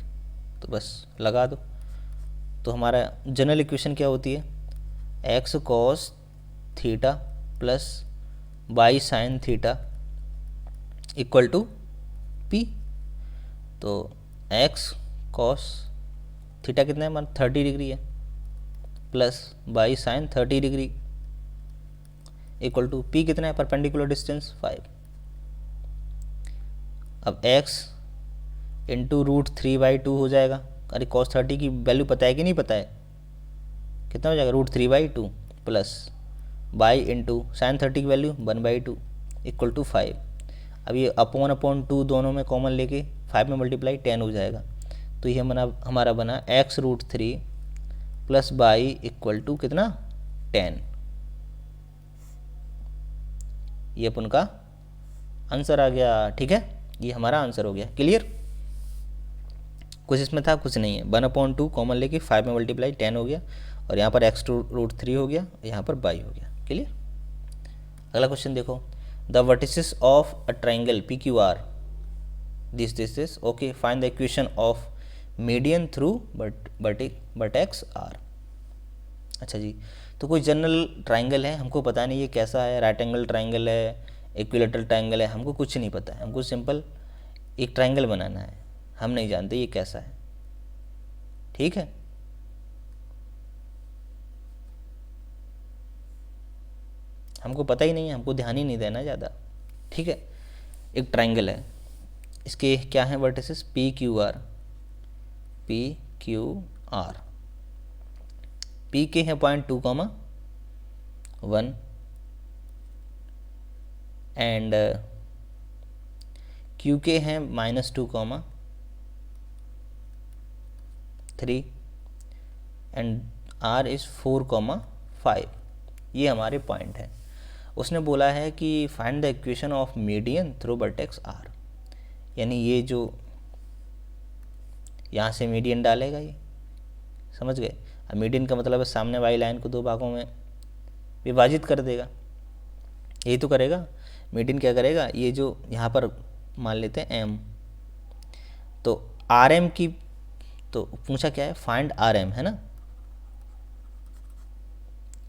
तो बस लगा दो, तो हमारा जनरल इक्वेशन क्या होती है, x cos theta plus y sin theta equal to p, तो एक्स कॉस थीटा कितना है हमारा, 30 डिग्री है, plus y sine 30 degree equal to p कितना है, परपेंडिकुलर डिस्टेंस 5। अब x इंटू √3/2 हो जाएगा, अरे cos 30 की वैल्यू पता है कि नहीं पता है, कितना हो जाएगा, √3/2 प्लस बाई इंटू साइन 30 की वैल्यू 1/2 इक्वल टू 5। अब ये अपॉन 2 दोनों में कॉमन लेके 5 में मल्टीप्लाई 10 हो जाएगा, तो ये हमारा बना x√3 plus by equal to कितना, 10। ये अपन का आंसर आ गया, ठीक है, ये हमारा आंसर हो गया, क्लियर। कुछ इसमें था, कुछ नहीं है, 1/2 कॉमन लेके 5 में मल्टीप्लाई 10 हो गया, और यहाँ पर x√3 हो गया, यहाँ पर बाई हो गया, क्लियर। अगला क्वेश्चन देखो, the vertices of a triangle PQR, this okay, find the equation of median through vertex R। अच्छा जी, तो कोई जनरल ट्राइंगल है, हमको पता नहीं ये कैसा है, राइट एंगल ट्राइंगल है, इक्विलेटरल ट्राइंगल है, हमको कुछ नहीं पता है, हमको सिंपल एक ट्राइंगल बनाना है, हम नहीं जानते ये कैसा है। ठीक है, हमको पता ही नहीं है, हमको ध्यान ही नहीं देना ज़्यादा। ठीक है, एक ट्राइंगल है, इसके क्या हैं vertices, P Q R, P Q R. P के हैं पॉइंट 2,1 एंड क्यू के हैं -2,3 एंड आर इज़ 4,5। ये हमारे पॉइंट हैं। उसने बोला है कि find the equation of median through vertex R, यानी ये जो यहाँ से मीडियन डालेगा, ये समझ गए। अब मीडियन का मतलब है सामने वाली लाइन को दो भागों में विभाजित कर देगा, यही तो करेगा। मीडियन क्या करेगा, ये जो यहाँ पर मान लेते हैं एम, तो आर एम की, तो पूछा क्या है, फाइंड आर एम, है ना।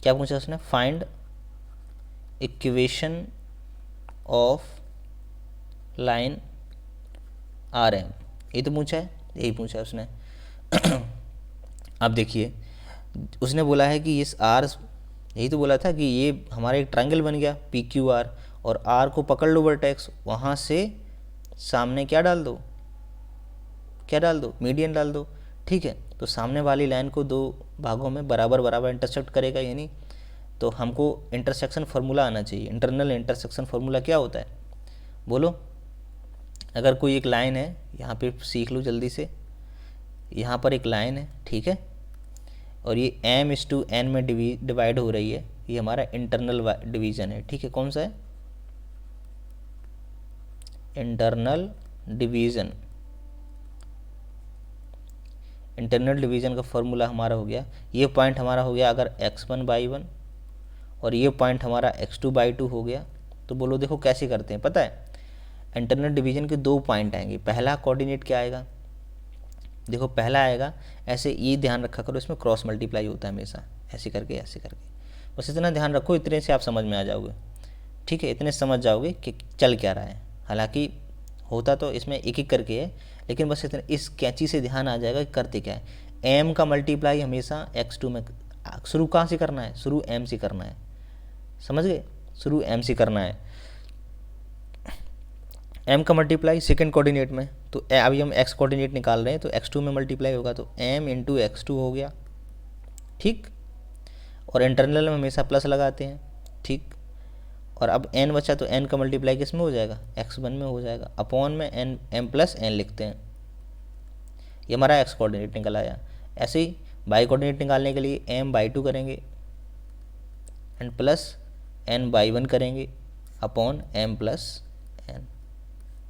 क्या पूछा उसने, find equation of line R M, ये तो पूछा है, यही पूछा है उसने। अब देखिए, उसने बोला है कि इस आर, यही तो बोला था कि ये हमारा एक ट्रायंगल बन गया पी क्यू आर, और आर को पकड़ लो वर्टेक्स, वहाँ से सामने क्या डाल दो, क्या डाल दो, मीडियन डाल दो। ठीक है, तो सामने वाली लाइन को दो भागों में बराबर बराबर इंटरसेक्ट करेगा, यानी तो हमको इंटरसेक्शन फार्मूला आना चाहिए। इंटरनल इंटरसेक्शन फार्मूला क्या होता है, बोलो। अगर कोई एक लाइन है, यहाँ पे सीख लो जल्दी से, यहाँ पर एक लाइन है, ठीक है, और ये m/n में डिवाइड हो रही है, ये हमारा इंटरनल डिवीज़न है। ठीक है, कौन सा है, इंटरनल डिवीज़न। इंटरनल डिवीज़न का फॉर्मूला हमारा हो गया, ये पॉइंट हमारा हो गया अगर x1/1 और ये पॉइंट हमारा x2/2 हो गया, तो बोलो देखो कैसे करते हैं, पता है। इंटरनल डिवीज़न के दो पॉइंट आएंगे, पहला कोऑर्डिनेट क्या आएगा, देखो पहला आएगा ऐसे, ये ध्यान रखा करो, इसमें क्रॉस मल्टीप्लाई होता है हमेशा, ऐसे करके ऐसे करके, बस इतना ध्यान रखो, इतने से आप समझ में आ जाओगे। ठीक है, इतने समझ जाओगे कि चल क्या रहा है। हालांकि होता तो इसमें एक एक करके है, लेकिन बस इतना इस कैंची से ध्यान आ जाएगा कि करते क्या है। एम का मल्टीप्लाई हमेशा x2 में, शुरू कहाँ से करना है, शुरू m से करना है, समझ गए, शुरू m से करना है। m का मल्टीप्लाई सेकंड कोऑर्डिनेट में, तो अभी हम x कोऑर्डिनेट निकाल रहे हैं, तो x2 में मल्टीप्लाई होगा, तो m इंटू x2 हो गया। ठीक, और इंटरनल में हमेशा प्लस लगाते हैं। ठीक, और अब n बचा, तो n का मल्टीप्लाई किस में हो जाएगा, x1 में हो जाएगा, अपॉन में n m+n लिखते हैं। ये हमारा x कोऑर्डिनेट निकल आया। ऐसे ही y कोऑर्डिनेट निकालने के लिए m/2 करेंगे एंड प्लस n/1 करेंगे अपॉन m+n।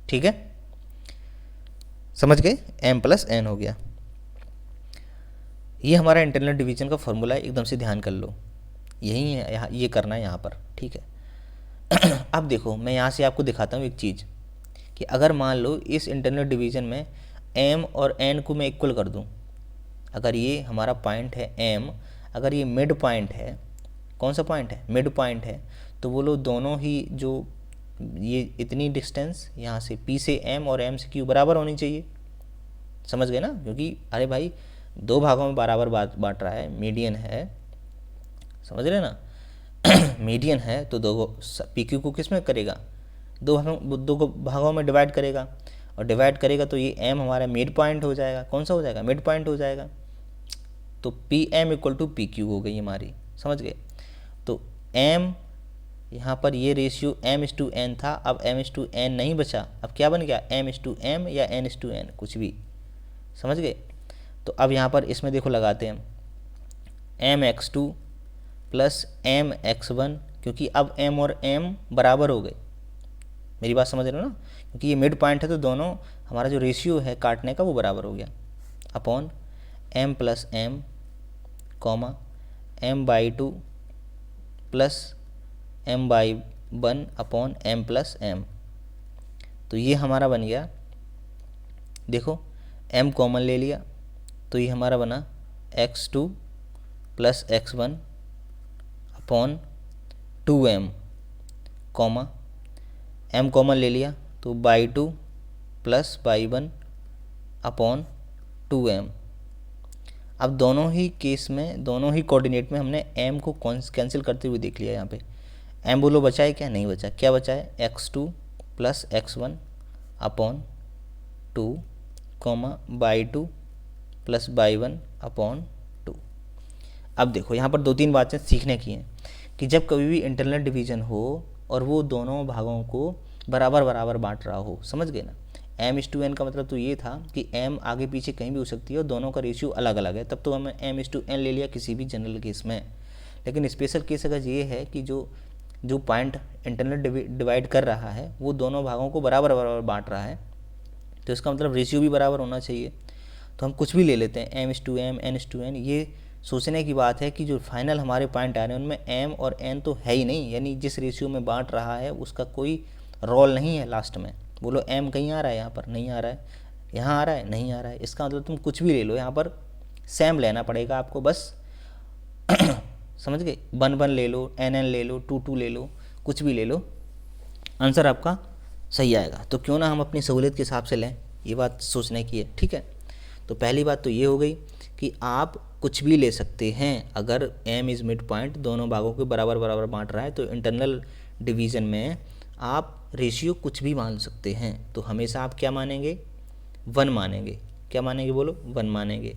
ठीक है, समझ गए, m+n हो गया। ये हमारा इंटरनल डिवीजन का फॉर्मूला है, एकदम से ध्यान कर लो, यही है यहाँ, ये करना है यहाँ पर। ठीक है, अब देखो मैं यहाँ से आपको दिखाता हूँ एक चीज़, कि अगर मान लो इस इंटरनल डिवीज़न में m और n को मैं इक्वल कर दूँ, अगर ये हमारा पॉइंट है m, अगर ये मिड पॉइंट है, कौन सा पॉइंट है, मिड पॉइंट है, तो वो लोग दोनों ही जो ये इतनी डिस्टेंस यहाँ से p से m और m से q बराबर होनी चाहिए, समझ गए ना। क्योंकि अरे भाई दो भागों में बराबर बांट रहा है, मीडियन है, समझ रहे ना। मीडियन है तो दो पी क्यू को किस में करेगा, दो भागों में डिवाइड करेगा, और डिवाइड करेगा तो ये m हमारा मिड पॉइंट हो जाएगा, कौन सा हो जाएगा, मिड पॉइंट हो जाएगा। तो P M equal to P Q हो गई हमारी, समझ गए। तो m यहाँ पर ये रेशियो m/n था, अब m/n नहीं बचा, अब क्या बन गया, m/m या n/n, कुछ भी, समझ गए। तो अब यहाँ पर इसमें देखो लगाते हैं mx2 प्लस mx1, क्योंकि अब m और m बराबर हो गए, मेरी बात समझ रहे हो ना, क्योंकि ये मिड पॉइंट है तो दोनों हमारा जो रेशियो है काटने का वो बराबर हो गया, upon m+m comma m/2 plus m/1 upon m+m। तो ये हमारा बन गया, देखो m कॉमन ले लिया, तो ये हमारा बना x2 plus x1 upon 2m comma m common ले लिया तो by 2 plus by 1 upon 2m। अब दोनों ही केस में, दोनों ही कोऑर्डिनेट में हमने m को कैंसिल करते हुए देख लिया। यहाँ पे m बोलो बचा है क्या? नहीं बचा। क्या बचा है? x2 plus x1 upon 2 comma by 2 plus by 1 upon 2। अब देखो यहाँ पर 2-3 बातें सीखने की हैं कि जब कभी भी इंटरनल डिवीज़न हो और वो दोनों भागों को बराबर बराबर बांट रहा हो, समझ गए ना। m/n का मतलब तो ये था कि m आगे पीछे कहीं भी हो सकती है और दोनों का रेशियो अलग अलग है, तब तो हमें m/n ले लिया किसी भी जनरल केस में। लेकिन स्पेशल केस अगर ये है कि जो पॉइंट इंटरनल डिवाइड कर रहा है वो दोनों भागों को बराबर बराबर बांट रहा है, तो इसका मतलब रेशियो भी बराबर होना चाहिए। तो हम कुछ भी ले लेते हैं, m/m n/n। ये सोचने की बात है कि जो फाइनल हमारे पॉइंट आ रहे हैं उनमें m और n तो है ही नहीं, यानी जिस रेशियो में बांट रहा है उसका कोई रोल नहीं है लास्ट में। बोलो m कहीं आ रहा है? यहाँ पर नहीं आ रहा है। यहाँ आ रहा है? नहीं आ रहा है। इसका मतलब तुम कुछ भी ले लो, यहाँ पर सेम लेना पड़ेगा आपको बस। समझ गए? 1 ले लो, n ले लो, 2 ले लो, कुछ भी ले लो, आंसर आपका सही आएगा। तो क्यों ना हम अपनी सहूलियत के हिसाब से लें, ये बात सोचने की है। ठीक है, तो पहली बात तो ये हो गई कि आप कुछ भी ले सकते हैं अगर m इज़ मिड पॉइंट दोनों भागों के बराबर बराबर बांट रहा है, तो इंटरनल डिवीज़न में आप रेशियो कुछ भी मान सकते हैं। तो हमेशा आप क्या मानेंगे? 1 मानेंगे। क्या मानेंगे? बोलो 1 मानेंगे,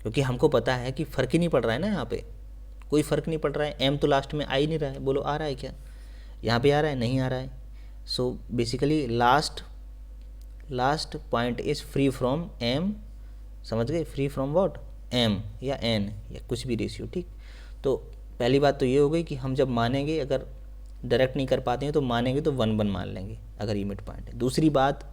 क्योंकि हमको पता है कि फ़र्क ही नहीं पड़ रहा है ना, यहाँ पे कोई फ़र्क नहीं पड़ रहा है। m तो लास्ट में आ ही नहीं रहा है। बोलो आ रहा है क्या? यहाँ पे आ रहा है? नहीं आ रहा है। So basically last point is free from m। समझ गए? Free from what? m या n या कुछ भी रेशियो। ठीक, तो पहली बात तो ये हो गई कि हम जब मानेंगे, अगर डायरेक्ट नहीं कर पाते हैं तो मानेंगे तो 1 मान लेंगे अगर ये मिड पॉइंट है। दूसरी बात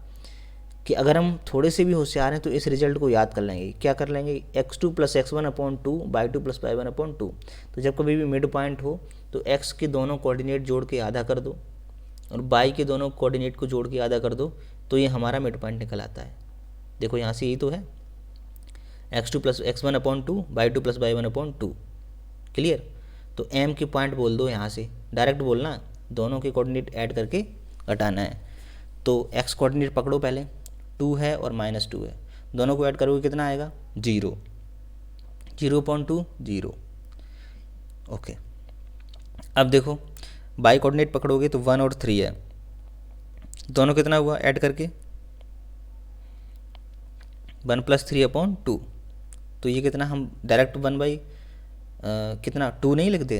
कि अगर हम थोड़े से भी होशियार हैं तो इस रिजल्ट को याद कर लेंगे। क्या कर लेंगे? x2 plus x1 upon 2 by 2 plus by 1 upon 2। तो जब कभी भी मिड पॉइंट हो तो x के दोनों कोऑर्डिनेट जोड़ के आधा कर दो और बाई के दोनों कोऑर्डिनेट को जोड़ के आधा कर दो, तो ये हमारा मिड पॉइंट निकल आता है। देखो यहाँ से यही तो है, x2 plus x1 upon 2 by 2 plus by 1 upon 2। Clear? तो m के पॉइंट बोल दो, यहाँ से डायरेक्ट बोलना, दोनों के कोऑर्डिनेट ऐड करके घटाना है। तो x कोऑर्डिनेट पकड़ो, पहले 2 है और -2 है, दोनों को ऐड करोगे कितना आएगा? 0। 0.2 0। ओके, अब देखो बाई कोऑर्डिनेट पकड़ोगे तो 1 और 3 है, दोनों कितना हुआ ऐड करके? 1 + 3 अपॉन 2। तो ये कितना, हम डायरेक्ट 1 बाई कितना 2 नहीं लिखते?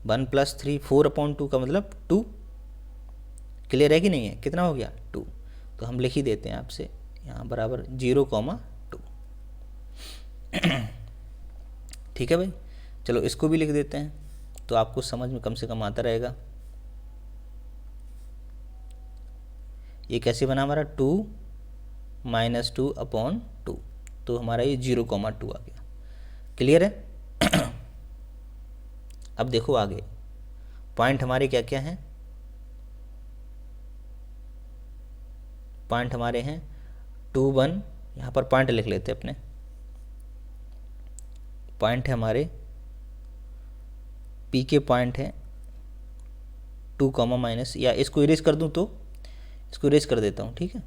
1 + 3 4 अपॉन 2 का मतलब 2। क्लियर है कि नहीं है? कितना हो गया? 2। तो हम लिख ही देते हैं आपसे यहाँ बराबर 0,2। ठीक है भाई, चलो इसको भी लिख देते हैं तो आपको समझ में कम से कम आता रहेगा। ये कैसे बना हमारा? 2 - 2 अपॉन 2, तो हमारा ये 0,2 आ गया। क्लियर है? अब देखो आगे पॉइंट हमारे क्या क्या हैं। पॉइंट हमारे हैं 2 1, यहाँ पर पॉइंट लिख लेते हैं अपने। पॉइंट है हमारे पी के पॉइंट है 2, माइनस, या इसको इरेज कर दूँ तो इसको इरेज कर देता हूँ। ठीक है,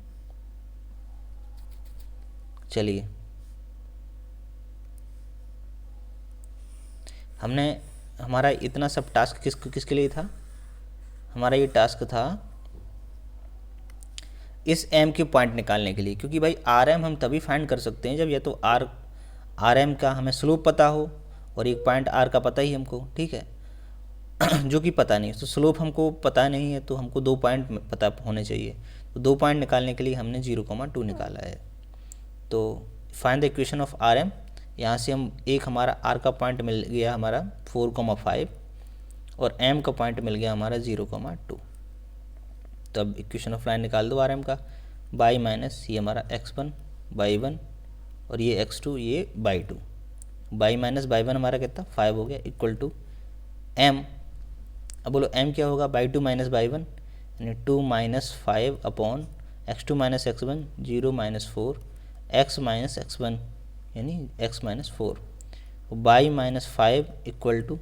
चलिए हमने हमारा इतना सब टास्क किसके लिए था? हमारा ये टास्क था इस m के पॉइंट निकालने के लिए, क्योंकि भाई rm हम तभी फाइंड कर सकते हैं जब या तो rm का हमें स्लोप पता हो और एक पॉइंट r का पता ही हमको। ठीक है, जो कि पता नहीं, तो स्लोप हमको पता नहीं है तो हमको 2 पॉइंट पता होने चाहिए। तो 2 पॉइंट निकालने के लिए हमने 0,2 निकाला है। तो find the equation of rm, यहाँ से हम एक हमारा r का पॉइंट मिल गया हमारा 4,5 और m का पॉइंट मिल गया हमारा 0,2। तो अब इक्वेशन ऑफ लाइन निकाल दो rm का, बाई माइनस ये हमारा x1 बाई 1 और ये x2 ये बाई 2, बाई माइनस बाई 1 हमारा कितना 5 हो गया, इक्वल टू m। अब बोलो m क्या होगा? बाई 2 माइनस बाई 1 यानी 2 - 5 upon x2 - x1 0 - 4 x - x1 यानी x - 4। बाई -5 इक्वल टू,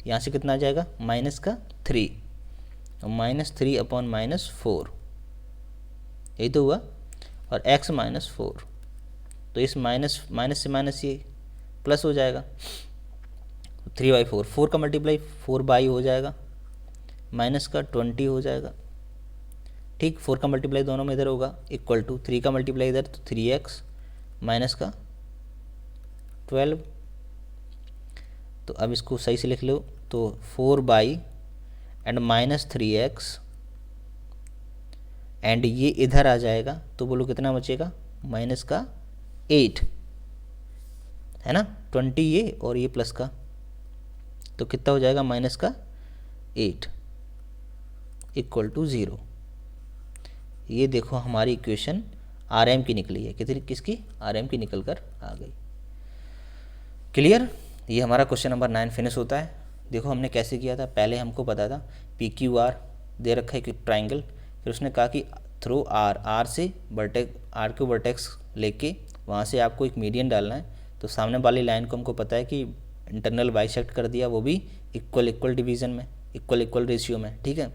यहाँ से कितना आ जाएगा -3, और -3 अपॉन -4, यही तो हुआ, और x -4, तो इस माइनस से माइनस ये प्लस हो जाएगा, 3/4, 4 का मल्टीप्लाई 4 हो जाएगा, माइनस का 20 हो जाएगा, ठीक। 4 का मल्टीप्लाई दोनों में इधर होगा, इक्वल टू 3 का मल्टीप्लाई इधर, तो 3x माइनस का 12। तो अब इसको सही से लिख लो, तो 4 एंड -3x, एंड ये इधर आ जाएगा, तो बोलो कितना बचेगा, माइनस का 8, है ना, 20 ये और ये प्लस का, तो कितना हो जाएगा माइनस का 8 इक्वल टू 0। ये देखो हमारी इक्वेशन RM की निकली है, कितनी, किसकी, RM की निकल कर आ गई। क्लियर, ये हमारा क्वेश्चन नंबर 9 फिनिश होता है। देखो हमने कैसे किया था, पहले हमको पता था PQR दे रखा है कि ट्राइंगल, फिर उसने कहा कि थ्रू R से R को वर्टेक्स लेके वहाँ से आपको एक मीडियन डालना है, तो सामने वाली लाइन को हमको पता है कि इंटरनल बाइसेक्ट कर दिया, वो भी इक्वल डिवीज़न में, इक्वल रेशियो में, ठीक है।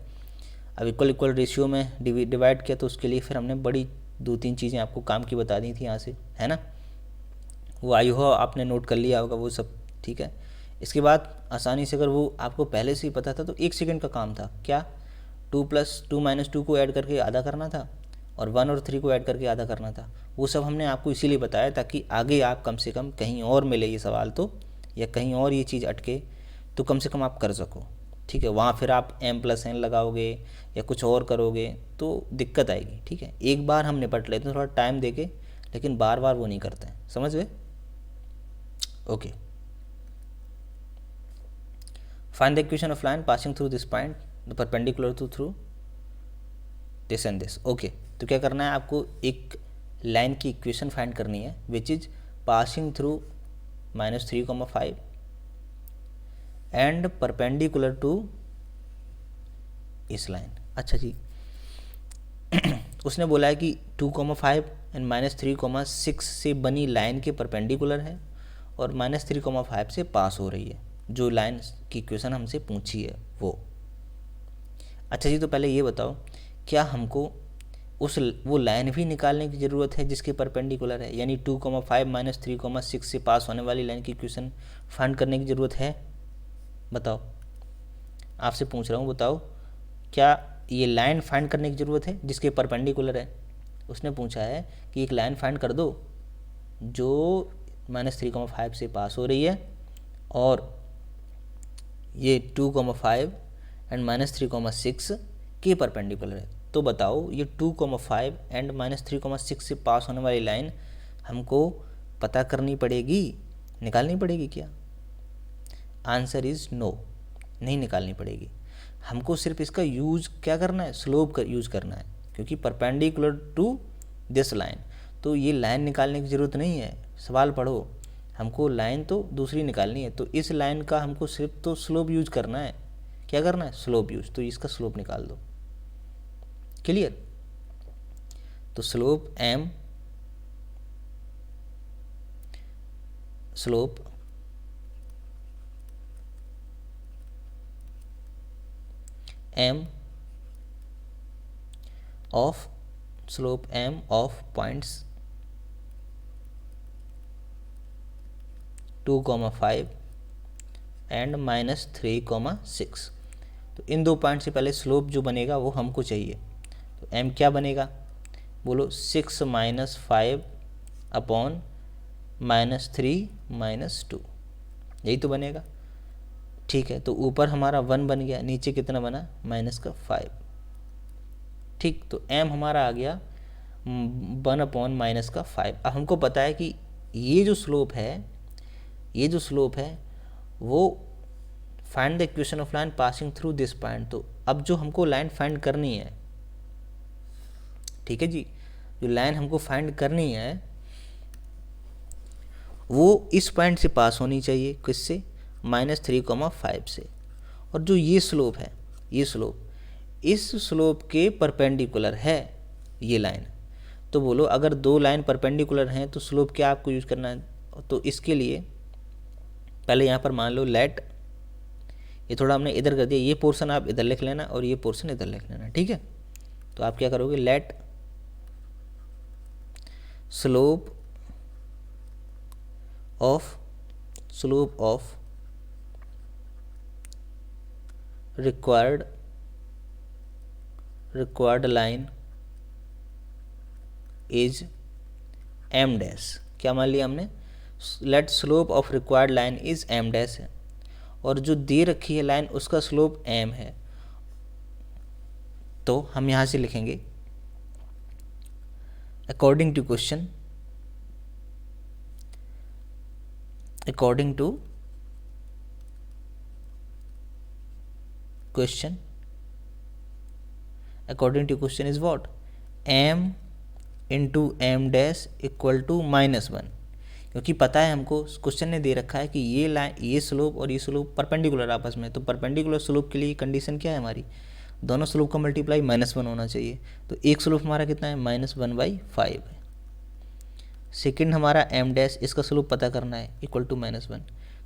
अब इक्वल रेशियो में डिवाइड किया, तो उसके लिए फिर हमने बड़ी 2-3 चीज़ें आपको काम की बता दी थी यहाँ से, है ना, वो आई हो आपने नोट कर लिया होगा वो सब, ठीक है। इसके बाद आसानी से, अगर वो आपको पहले से ही पता था तो 1 सेकंड का काम था, क्या, 2 + 2 - 2 को ऐड करके आधा करना था, और 1 और 3 को ऐड करके आधा करना था। वो सब हमने आपको इसीलिए बताया ताकि आगे आप कम से कम कहीं और मिले ये सवाल तो, या कहीं और ये चीज़ अटके तो कम से कम आप कर सको, ठीक है। वहाँ फिर आप m+n लगाओगे या कुछ और करोगे तो दिक्कत आएगी, ठीक है। एक बार हम निपट लेते हैं थोड़ा टाइम देके, लेकिन बार बार वो नहीं करते हैं, समझ गए, okay. Find the equation of line passing through this point the perpendicular to through this and this, okay. तो क्या करना है आपको, एक लाइन की इक्वेशन फाइंड करनी है which is passing through -3,5 and perpendicular to इस लाइन। अच्छा जी उसने बोला है कि 2,5 एंड -3,6 से बनी लाइन के परपेंडिकुलर है और -3,5 से पास हो रही है, जो लाइन की इक्वेशन हमसे पूछी है वो। अच्छा जी, तो पहले ये बताओ, क्या हमको वो लाइन भी निकालने की ज़रूरत है जिसके परपेंडिकुलर है, यानी 2,5 - 3,6 से पास होने वाली लाइन की इक्वेशन फाइंड करने की ज़रूरत है? बताओ, आपसे पूछ रहा हूँ, बताओ क्या ये लाइन फाइंड करने की ज़रूरत है जिसके परपेंडिकुलर है? उसने पूछा है कि एक लाइन फाइंड कर दो जो -3,5 से पास हो रही है और ये 2,5 एंड -3,6 के परपेंडिकुलर है। तो बताओ ये 2,5 एंड -3,6 से पास होने वाली लाइन हमको पता करनी पड़ेगी, निकालनी पड़ेगी क्या? आंसर इज़ नो, नहीं निकालनी पड़ेगी। हमको सिर्फ इसका यूज क्या करना है, स्लोप का यूज करना है, क्योंकि परपेंडिकुलर टू दिस लाइन, तो ये लाइन निकालने की ज़रूरत नहीं है। सवाल पढ़ो, हमको लाइन तो दूसरी निकालनी है, तो इस लाइन का हमको सिर्फ तो स्लोप यूज करना है। क्या करना है? Slope use. तो इसका स्लोप निकाल दो। क्लियर? तो slope m, slope m of slope m of points 2,5 and -3,6। तो इन दो पॉइंट से पहले स्लोप जो बनेगा वो हमको चाहिए। तो m क्या बनेगा? बोलो 6 - 5 अपॉन -3 - 2, यही तो बनेगा। ठीक है, तो ऊपर हमारा 1 बन गया, नीचे कितना बना? -5। ठीक, तो m हमारा आ गया 1 अपॉन -5। अब हमको पता है कि ये जो स्लोप है वो find the equation of line passing through this point. तो अब जो हमको लाइन फाइंड करनी है, ठीक है जी, जो लाइन हमको फाइंड करनी है वो इस पॉइंट से पास होनी चाहिए। किससे? -3,5 से। और जो ये स्लोप है, ये स्लोप इस स्लोप के परपेंडिकुलर है ये लाइन। तो बोलो अगर दो लाइन परपेंडिकुलर हैं तो स्लोप क्या आपको यूज करना है? तो इसके लिए पहले यहाँ पर मान लो लेट, ये थोड़ा हमने इधर कर दिया, ये पोर्शन आप इधर लिख लेना और ये पोर्शन इधर लिख लेना, ठीक है। तो आप क्या करोगे, let slope of required line is m dash. क्या मान लिया हमने, let slope of required line is m dash है, और जो दे रखी है लाइन उसका स्लोप एम है। तो हम यहाँ से लिखेंगे according to question, according to question is what, m into m dash equal to -1, क्योंकि पता है हमको क्वेश्चन ने दे रखा है कि ये लाइन, ये स्लोप और ये स्लोप परपेंडिकुलर आपस में, तो परपेंडिकुलर स्लोप के लिए कंडीशन क्या है हमारी, दोनों स्लोप का मल्टीप्लाई -1 होना चाहिए। तो एक स्लोप हमारा कितना है, -1/5 है। सेकंड हमारा m डैश, इसका स्लोप पता करना है, इक्वल टू -1।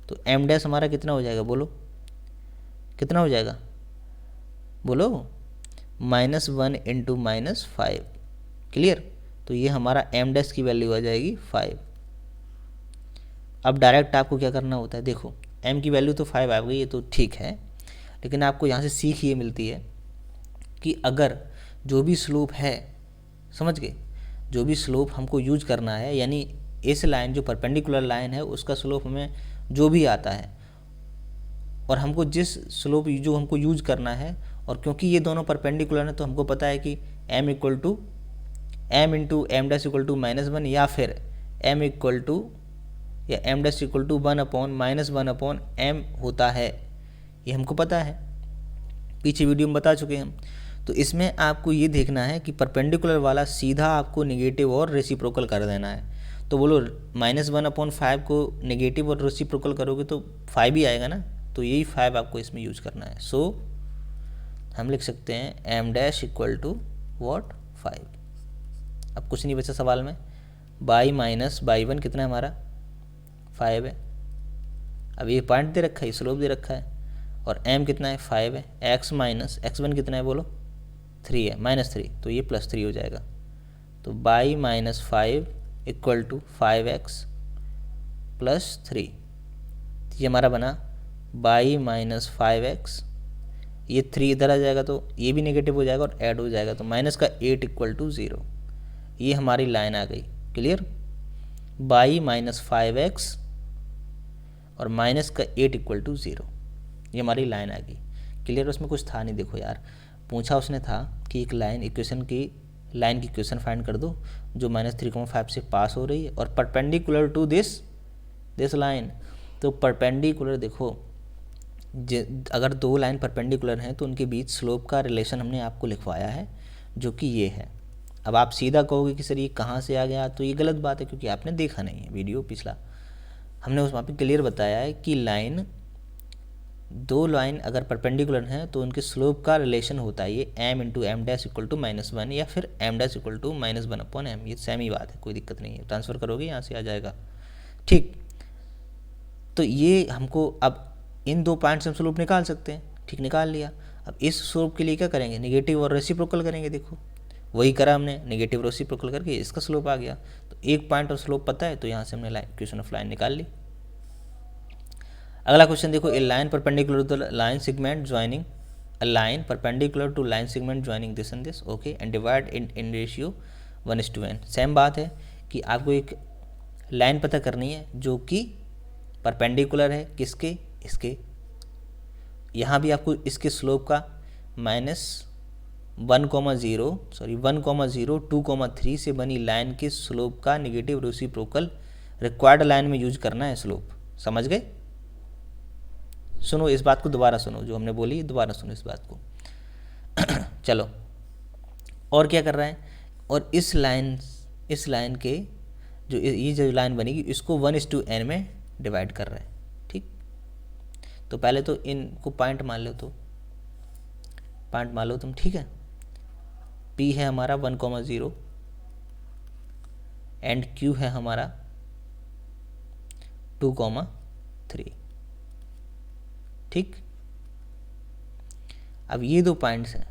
तो m डैश हमारा कितना हो जाएगा, बोलो कितना हो जाएगा, बोलो -1 इंटू -5, क्लियर। तो ये हमारा m डैश की वैल्यू आ जाएगी 5। अब डायरेक्ट आपको क्या करना होता है, देखो m की वैल्यू तो 5 आ गई, ये तो ठीक है, लेकिन आपको यहाँ से सीख ये मिलती है कि अगर जो भी स्लोप है, समझ गए, जो भी स्लोप हमको यूज करना है, यानी इस लाइन जो परपेंडिकुलर लाइन है उसका स्लोप हमें जो भी आता है, और हमको जिस स्लोप जो हमको यूज करना है, और क्योंकि ये दोनों परपेंडिकुलर है तो हमको पता है कि m into m dash equal to -1, या फिर m इक्वल टू या m dash equal to 1/-1/m होता है, ये हमको पता है, पीछे वीडियो में बता चुके हैं हम। तो इसमें आपको ये देखना है कि परपेंडिकुलर वाला सीधा आपको नेगेटिव और रेसिप्रोकल कर देना है। तो बोलो -1/5 को नेगेटिव और रेसिप्रोकल करोगे तो 5 ही आएगा ना, तो यही 5 आपको इसमें यूज करना है। सो हम लिख सकते हैं m dash equal to what 5। अब कुछ नहीं बचा सवाल में, बाई-1 कितना है हमारा 5 है। अब ये पॉइंट दे रखा है, स्लोप दे रखा है, और m कितना है 5 है, x माइनस x1 कितना है बोलो 3 है, -3, तो ये +3 हो जाएगा। तो बाई-5 इक्वल टू 5x + 3, ये हमारा बना बाई-5x, ये 3 इधर आ जाएगा तो ये भी नेगेटिव हो जाएगा और ऐड हो जाएगा, तो -8 इक्वल टू 0, ये हमारी लाइन आ गई, क्लियर। बाई-5x और -8 इक्वल टू 0, ये हमारी लाइन आ गई, क्लियर। उसमें कुछ था नहीं, देखो यार, पूछा उसने था कि एक लाइन की इक्वेशन फाइंड कर दो जो -3,5 से पास हो रही है और परपेंडिकुलर टू दिस लाइन। तो परपेंडिकुलर देखो, अगर दो लाइन परपेंडिकुलर हैं तो उनके बीच स्लोप का रिलेशन हमने आपको लिखवाया है, जो कि ये है। अब आप सीधा कहोगे कि सर ये कहाँ से आ गया, तो ये गलत बात है, क्योंकि आपने देखा नहीं है वीडियो पिछला, हमने उस वहाँ पे क्लियर बताया है कि दो लाइन अगर परपेंडिकुलर हैं तो उनके स्लोप का रिलेशन होता है ये m into m dash equal to -1 या फिर m dash equal to -1/m, ये सेम ही बात है, कोई दिक्कत नहीं है, ट्रांसफ़र करोगे यहाँ से आ जाएगा, ठीक। तो ये हमको अब इन दो पॉइंट से हम स्लोप निकाल सकते हैं, ठीक, निकाल लिया। अब इस स्लोप के लिए क्या करेंगे, नेगेटिव और रेसिप्रोकल करेंगे, देखो वही करा हमने, नेगेटिव रेसिप्रोकल करके इसका स्लोप आ गया। तो एक पॉइंट और स्लोप पता है, तो यहाँ से हमने इक्वेशन ऑफ लाइन निकाल ली। अगला क्वेश्चन देखो, a line perpendicular to line segment joining this and this, okay, and divide in ratio 1:n। Same बात है कि आपको एक लाइन पता करनी है जो कि परपेंडिकुलर है किसके, इसके। यहाँ भी आपको इसके स्लोप का -1,0 2,3 से बनी लाइन के स्लोप का नेगेटिव रेसिप्रोकल रिक्वायर्ड लाइन में यूज करना है स्लोप, समझ गए। सुनो इस बात को, दोबारा सुनो जो हमने बोली, दोबारा सुनो इस बात को। चलो, और क्या कर रहा है, और इस लाइन के जो लाइन बनेगी इसको 1:n में डिवाइड कर रहा है, ठीक। तो पहले तो इनको पॉइंट मान लो, तुम, ठीक है। P है हमारा 1,0 एंड Q है हमारा 2,3, ठीक। अब ये दो पॉइंट्स हैं,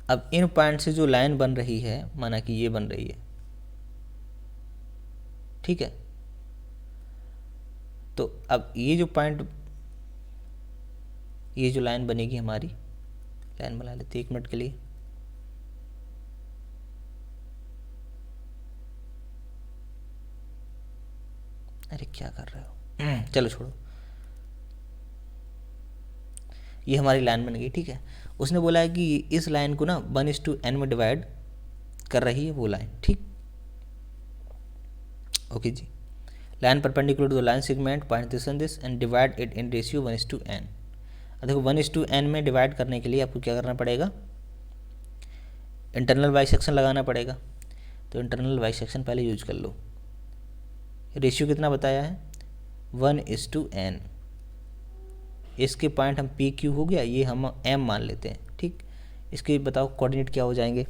अब इन पॉइंट से जो लाइन बन रही है, माना कि ये बन रही है, ठीक है। तो अब ये जो पॉइंट, ये जो लाइन बनेगी हमारी, लाइन बना लेते 1 मिनट के लिए। अरे क्या कर रहे हो, चलो छोड़ो। ये हमारी लाइन बन गई, ठीक है। उसने बोला है कि इस लाइन को ना 1:n में डिवाइड कर रही है वो लाइन, ठीक। ओके जी। Line perpendicular to the line segment point this and this end divide it in ratio 1:n। अब देखो 1:n में डिवाइड करने के लिए आपको क्या करना पड़ेगा, इंटरनल बाइसेक्शन लगाना पड़ेगा। तो इंटरनल बाइसेक्शन पहले यूज कर लो। रेशियो कितना बताया है, 1:n। इसके पॉइंट हम पी क्यू हो गया, ये हम m मान लेते हैं, ठीक। इसके बताओ कोऑर्डिनेट क्या हो जाएंगे,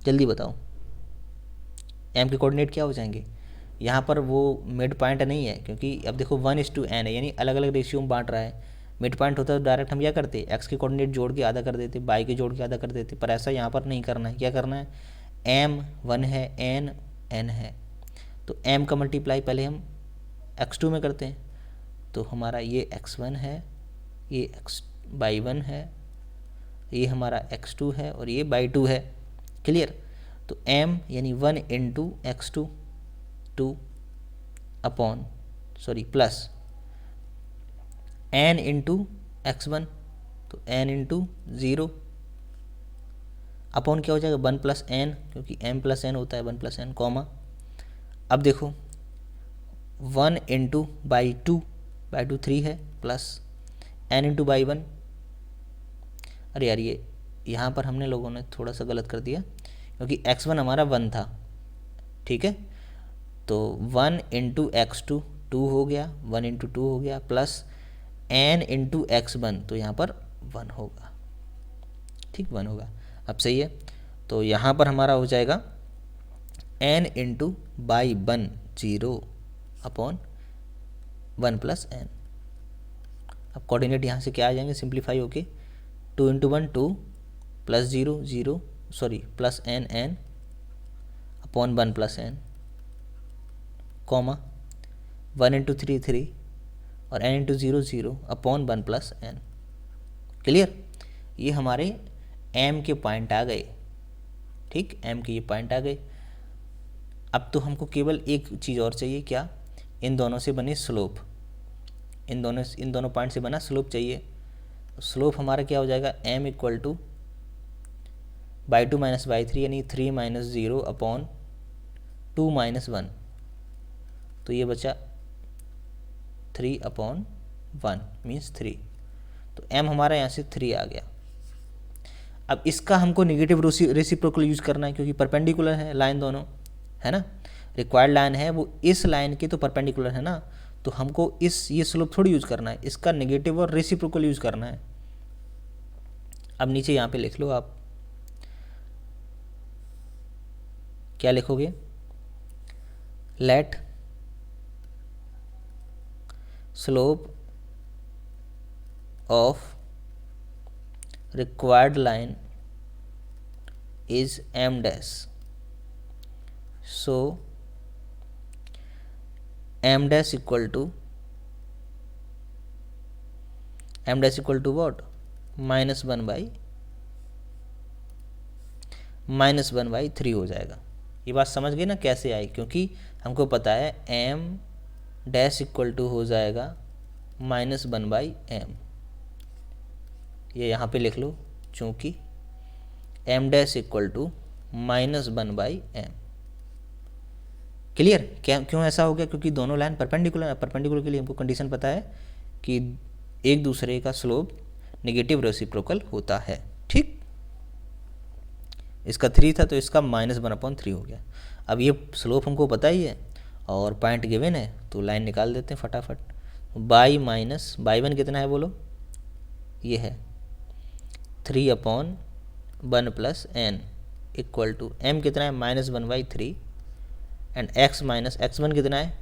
जल्दी बताओ। m के कोऑर्डिनेट क्या हो जाएंगे, यहाँ पर वो मिड पॉइंट नहीं है, क्योंकि अब देखो 1:n है, यानी अलग अलग रेशियो में बांट रहा है। मिड पॉइंट होता तो डायरेक्ट हम क्या करते, x के कोऑर्डिनेट जोड़ के आधा कर देते, y के जोड़ के आधा कर देते, पर ऐसा यहाँ पर नहीं करना है। क्या करना है, m 1 है, n है, तो m का मल्टीप्लाई पहले हम x2 में करते हैं। तो हमारा ये x1 है, ये y1 है, ये हमारा x2 है और ये y2 है। क्लियर। तो m यानी 1 into x2 2 upon plus n into x1, तो n इंटू 0 अपॉन क्या हो जाएगा 1 प्लस n, क्योंकि m प्लस n होता है 1 प्लस n, कॉमा। अब देखो 1 इंटू y2 3 है, प्लस n इंटू y1। अरे यार ये यहाँ पर हमने लोगों ने थोड़ा सा गलत कर दिया, क्योंकि x1 हमारा 1 था, ठीक है। तो 1 इंटू x2 2 हो गया, 1 इंटू 2 हो गया, प्लस n इंटू x1, तो यहाँ पर 1 होगा, ठीक, 1 होगा। अब सही है। तो यहाँ पर हमारा हो जाएगा n into y1 0 upon 1 plus n। अब कोऑर्डिनेट यहाँ से क्या आ जाएंगे, सिंप्लीफाई होके 2 into 1 2 plus 0 0 plus n n upon 1 plus n, comma 1 into 3 3 और n into 0 0 upon 1 plus n। Clear. ये हमारे m के पॉइंट आ गए, ठीक, m के ये पॉइंट आ गए। अब तो हमको केवल एक चीज़ और चाहिए, क्या, इन दोनों से बनी स्लोप, इन दोनों पॉइंट से बना स्लोप चाहिए। स्लोप हमारा क्या हो जाएगा, m equal to y2 minus y3 यानी 3 माइनस 0 अपॉन 2 माइनस 1, तो ये बचा 3 अपॉन 1 मीन्स 3। तो m हमारा यहाँ से 3 आ गया। अब इसका हमको निगेटिव रेसिप्रोकल यूज करना है, क्योंकि परपेंडिकुलर है लाइन दोनों, है ना। रिक्वायर्ड लाइन है वो इस लाइन के तो परपेंडिकुलर है ना, तो हमको ये स्लोप थोड़ी यूज करना है, इसका नेगेटिव और रेसिप्रोकल यूज करना है। अब नीचे यहाँ पे लिख लो आप, क्या लिखोगे, let slope of required line is m dash, so m dash equal to what, -1 by 3 हो जाएगा। ये बात समझ गए ना कैसे आई, क्योंकि हमको पता है m डैश इक्वल टू हो जाएगा -1 by m। ये यहाँ पे लिख लो, चूँकि m dash equal to -1 by m। Clear. क्या, क्यों ऐसा हो गया, क्योंकि दोनों लाइन परपेंडिकुलर है। परपेंडिकुलर के लिए हमको कंडीशन पता है कि एक दूसरे का स्लोप नेगेटिव रेसिप्रोकल होता है, ठीक। इसका 3 था तो इसका -1/3 हो गया। अब ये स्लोप हमको पता ही है और पॉइंट गिवन है, तो लाइन निकाल देते हैं फटाफट। y1 कितना है बोलो, ये है 3/1 plus n equal to m कितना है -1 by 3 and x minus x1 कितना है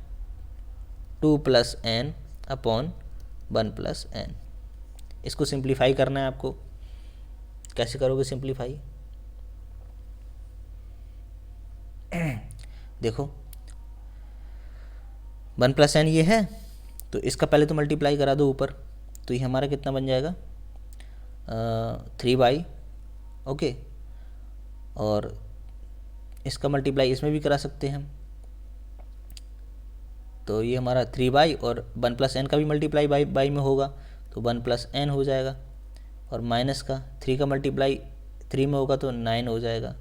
2 plus n upon 1 plus n. इसको सिंप्लीफाई करना है आपको। कैसे करोगे सिंप्लीफाई? देखो 1 प्लस एन ये है, तो इसका पहले तो मल्टीप्लाई करा दो ऊपर, तो ये हमारा कितना बन जाएगा 3y। ओके, और इसका मल्टीप्लाई इसमें भी करा सकते हैं हम, तो ये हमारा 3y और 1 प्लस एन का भी मल्टीप्लाई बाई में होगा तो 1 प्लस एन हो जाएगा, और माइनस का 3 का मल्टीप्लाई 3 में होगा तो 9 हो जाएगा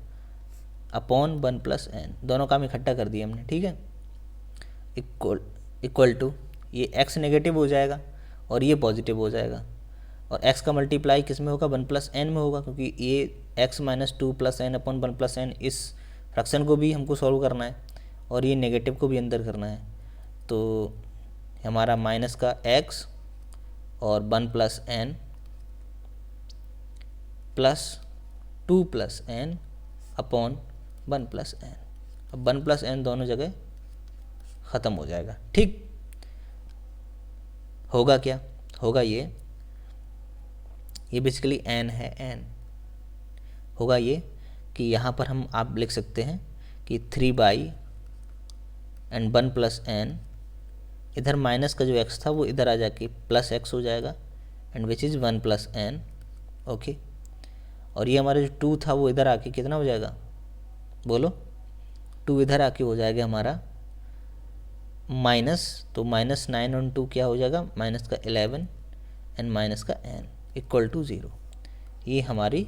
अपॉन 1 प्लस एन। दोनों काम इकट्ठा कर दिए हमने, ठीक है। इक्वल टू ये x नेगेटिव हो जाएगा और ये पॉजिटिव हो जाएगा, और x का मल्टीप्लाई किस में होगा 1 प्लस एन में होगा, क्योंकि ये x minus 2 plus n upon 1 plus n, इस फ्रैक्शन को भी हमको सॉल्व करना है और ये नेगेटिव को भी अंदर करना है। तो हमारा माइनस का x और 1 plus n plus 2 plus n upon 1 plus n. अब 1 प्लस एन दोनों जगह ख़त्म हो जाएगा, ठीक। होगा क्या? होगा ये बेसिकली n है, n होगा ये कि यहाँ पर हम आप लिख सकते हैं कि 3 एंड 1 प्लस एन, इधर माइनस का जो x था वो इधर आ जाके प्लस x हो जाएगा, and which is 1 plus n. Okay, और ये हमारा जो 2 था वो इधर आके कितना हो जाएगा, बोलो? 2 इधर आके हो जाएगा हमारा माइनस, तो माइनस 9 और 2 क्या हो जाएगा, माइनस का 11 एंड माइनस का n इक्वल टू 0। ये हमारी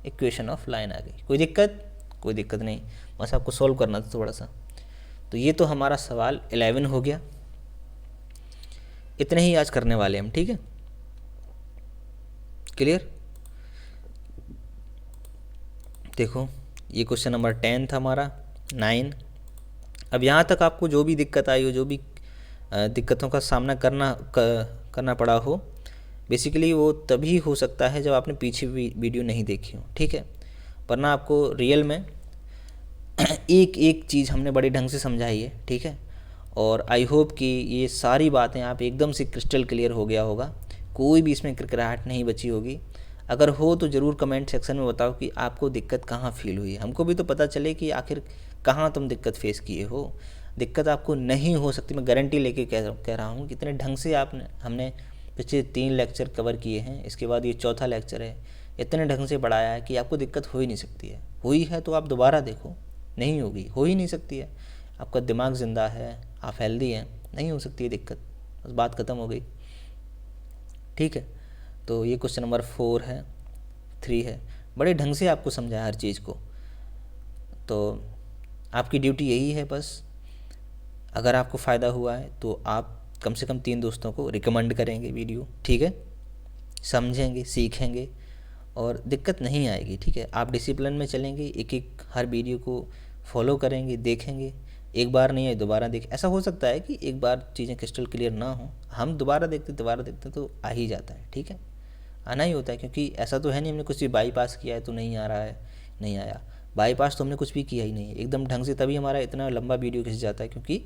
इक्वेशन ऑफ लाइन आ गई। कोई दिक्कत? कोई दिक्कत नहीं, बस आपको सॉल्व करना था थोड़ा सा। तो ये तो हमारा सवाल 11 हो गया। इतने ही आज करने वाले हम, ठीक है, क्लियर। देखो ये क्वेश्चन नंबर 10 था हमारा 9। अब यहाँ तक आपको जो भी दिक्कत आई हो, जो भी दिक्कतों का सामना करना पड़ा हो, बेसिकली वो तभी हो सकता है जब आपने पीछे वीडियो नहीं देखी हो, ठीक है। वरना आपको रियल में एक एक चीज़ हमने बड़े ढंग से समझाई है, ठीक है। और आई होप कि ये सारी बातें आप एकदम से क्रिस्टल क्लियर हो गया होगा, कोई भी इसमें किरकिराहट नहीं बची होगी। अगर हो तो ज़रूर कमेंट सेक्शन में बताओ कि आपको दिक्कत कहाँ फील हुई है, हमको भी तो पता चले कि आखिर कहाँ तुम दिक्कत फेस किए हो। दिक्कत आपको नहीं हो सकती, मैं गारंटी लेके कह रहा हूँ। कितने ढंग से हमने पिछले 3 लेक्चर कवर किए हैं, इसके बाद ये चौथा लेक्चर है, इतने ढंग से पढ़ाया है कि आपको दिक्कत हो ही नहीं सकती है। हुई है तो आप दोबारा देखो, नहीं होगी, हो ही नहीं सकती है। आपका दिमाग ज़िंदा है, आप हेल्दी हैं, नहीं हो सकती है दिक्कत, बस बात ख़त्म हो गई, ठीक है। तो ये क्वेश्चन नंबर 4 है, 3 है, बड़े ढंग से आपको समझाया हर चीज़ को। तो आपकी ड्यूटी यही है बस, अगर आपको फ़ायदा हुआ है तो आप कम से कम 3 दोस्तों को रिकमेंड करेंगे वीडियो, ठीक है, समझेंगे, सीखेंगे और दिक्कत नहीं आएगी, ठीक है। आप डिसिप्लिन में चलेंगे, एक एक हर वीडियो को फॉलो करेंगे, देखेंगे, एक बार नहीं है दोबारा देखें। ऐसा हो सकता है कि एक बार चीज़ें क्रिस्टल क्लियर ना हो, हम दोबारा देखते तो आ ही जाता है, ठीक है, आना ही होता है। क्योंकि ऐसा तो है नहीं हमने कुछ भी बाईपास किया है तो नहीं आ रहा है, नहीं आया। बाईपास तो हमने कुछ भी किया ही नहीं है एकदम ढंग से, तभी हमारा इतना लंबा वीडियो खिंच जाता है, क्योंकि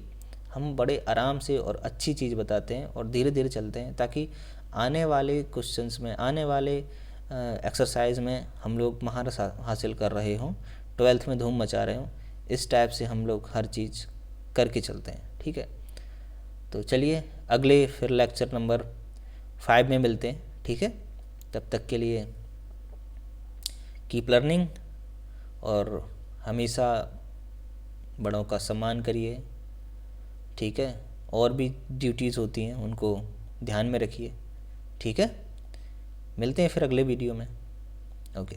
हम बड़े आराम से और अच्छी चीज़ बताते हैं और धीरे धीरे चलते हैं, ताकि आने वाले क्वेश्चंस में, आने वाले एक्सरसाइज में हम लोग महारत हासिल कर रहे हों, 12th में धूम मचा रहे हों। इस टाइप से हम लोग हर चीज़ करके चलते हैं, ठीक है। तो चलिए अगले फिर लेक्चर नंबर 5 में मिलते हैं, ठीक है। तब तक के लिए कीप लर्निंग और हमेशा बड़ों का सम्मान करिए, ठीक है। और भी ड्यूटीज़ होती हैं उनको ध्यान में रखिए, ठीक है। मिलते हैं फिर अगले वीडियो में, ओके।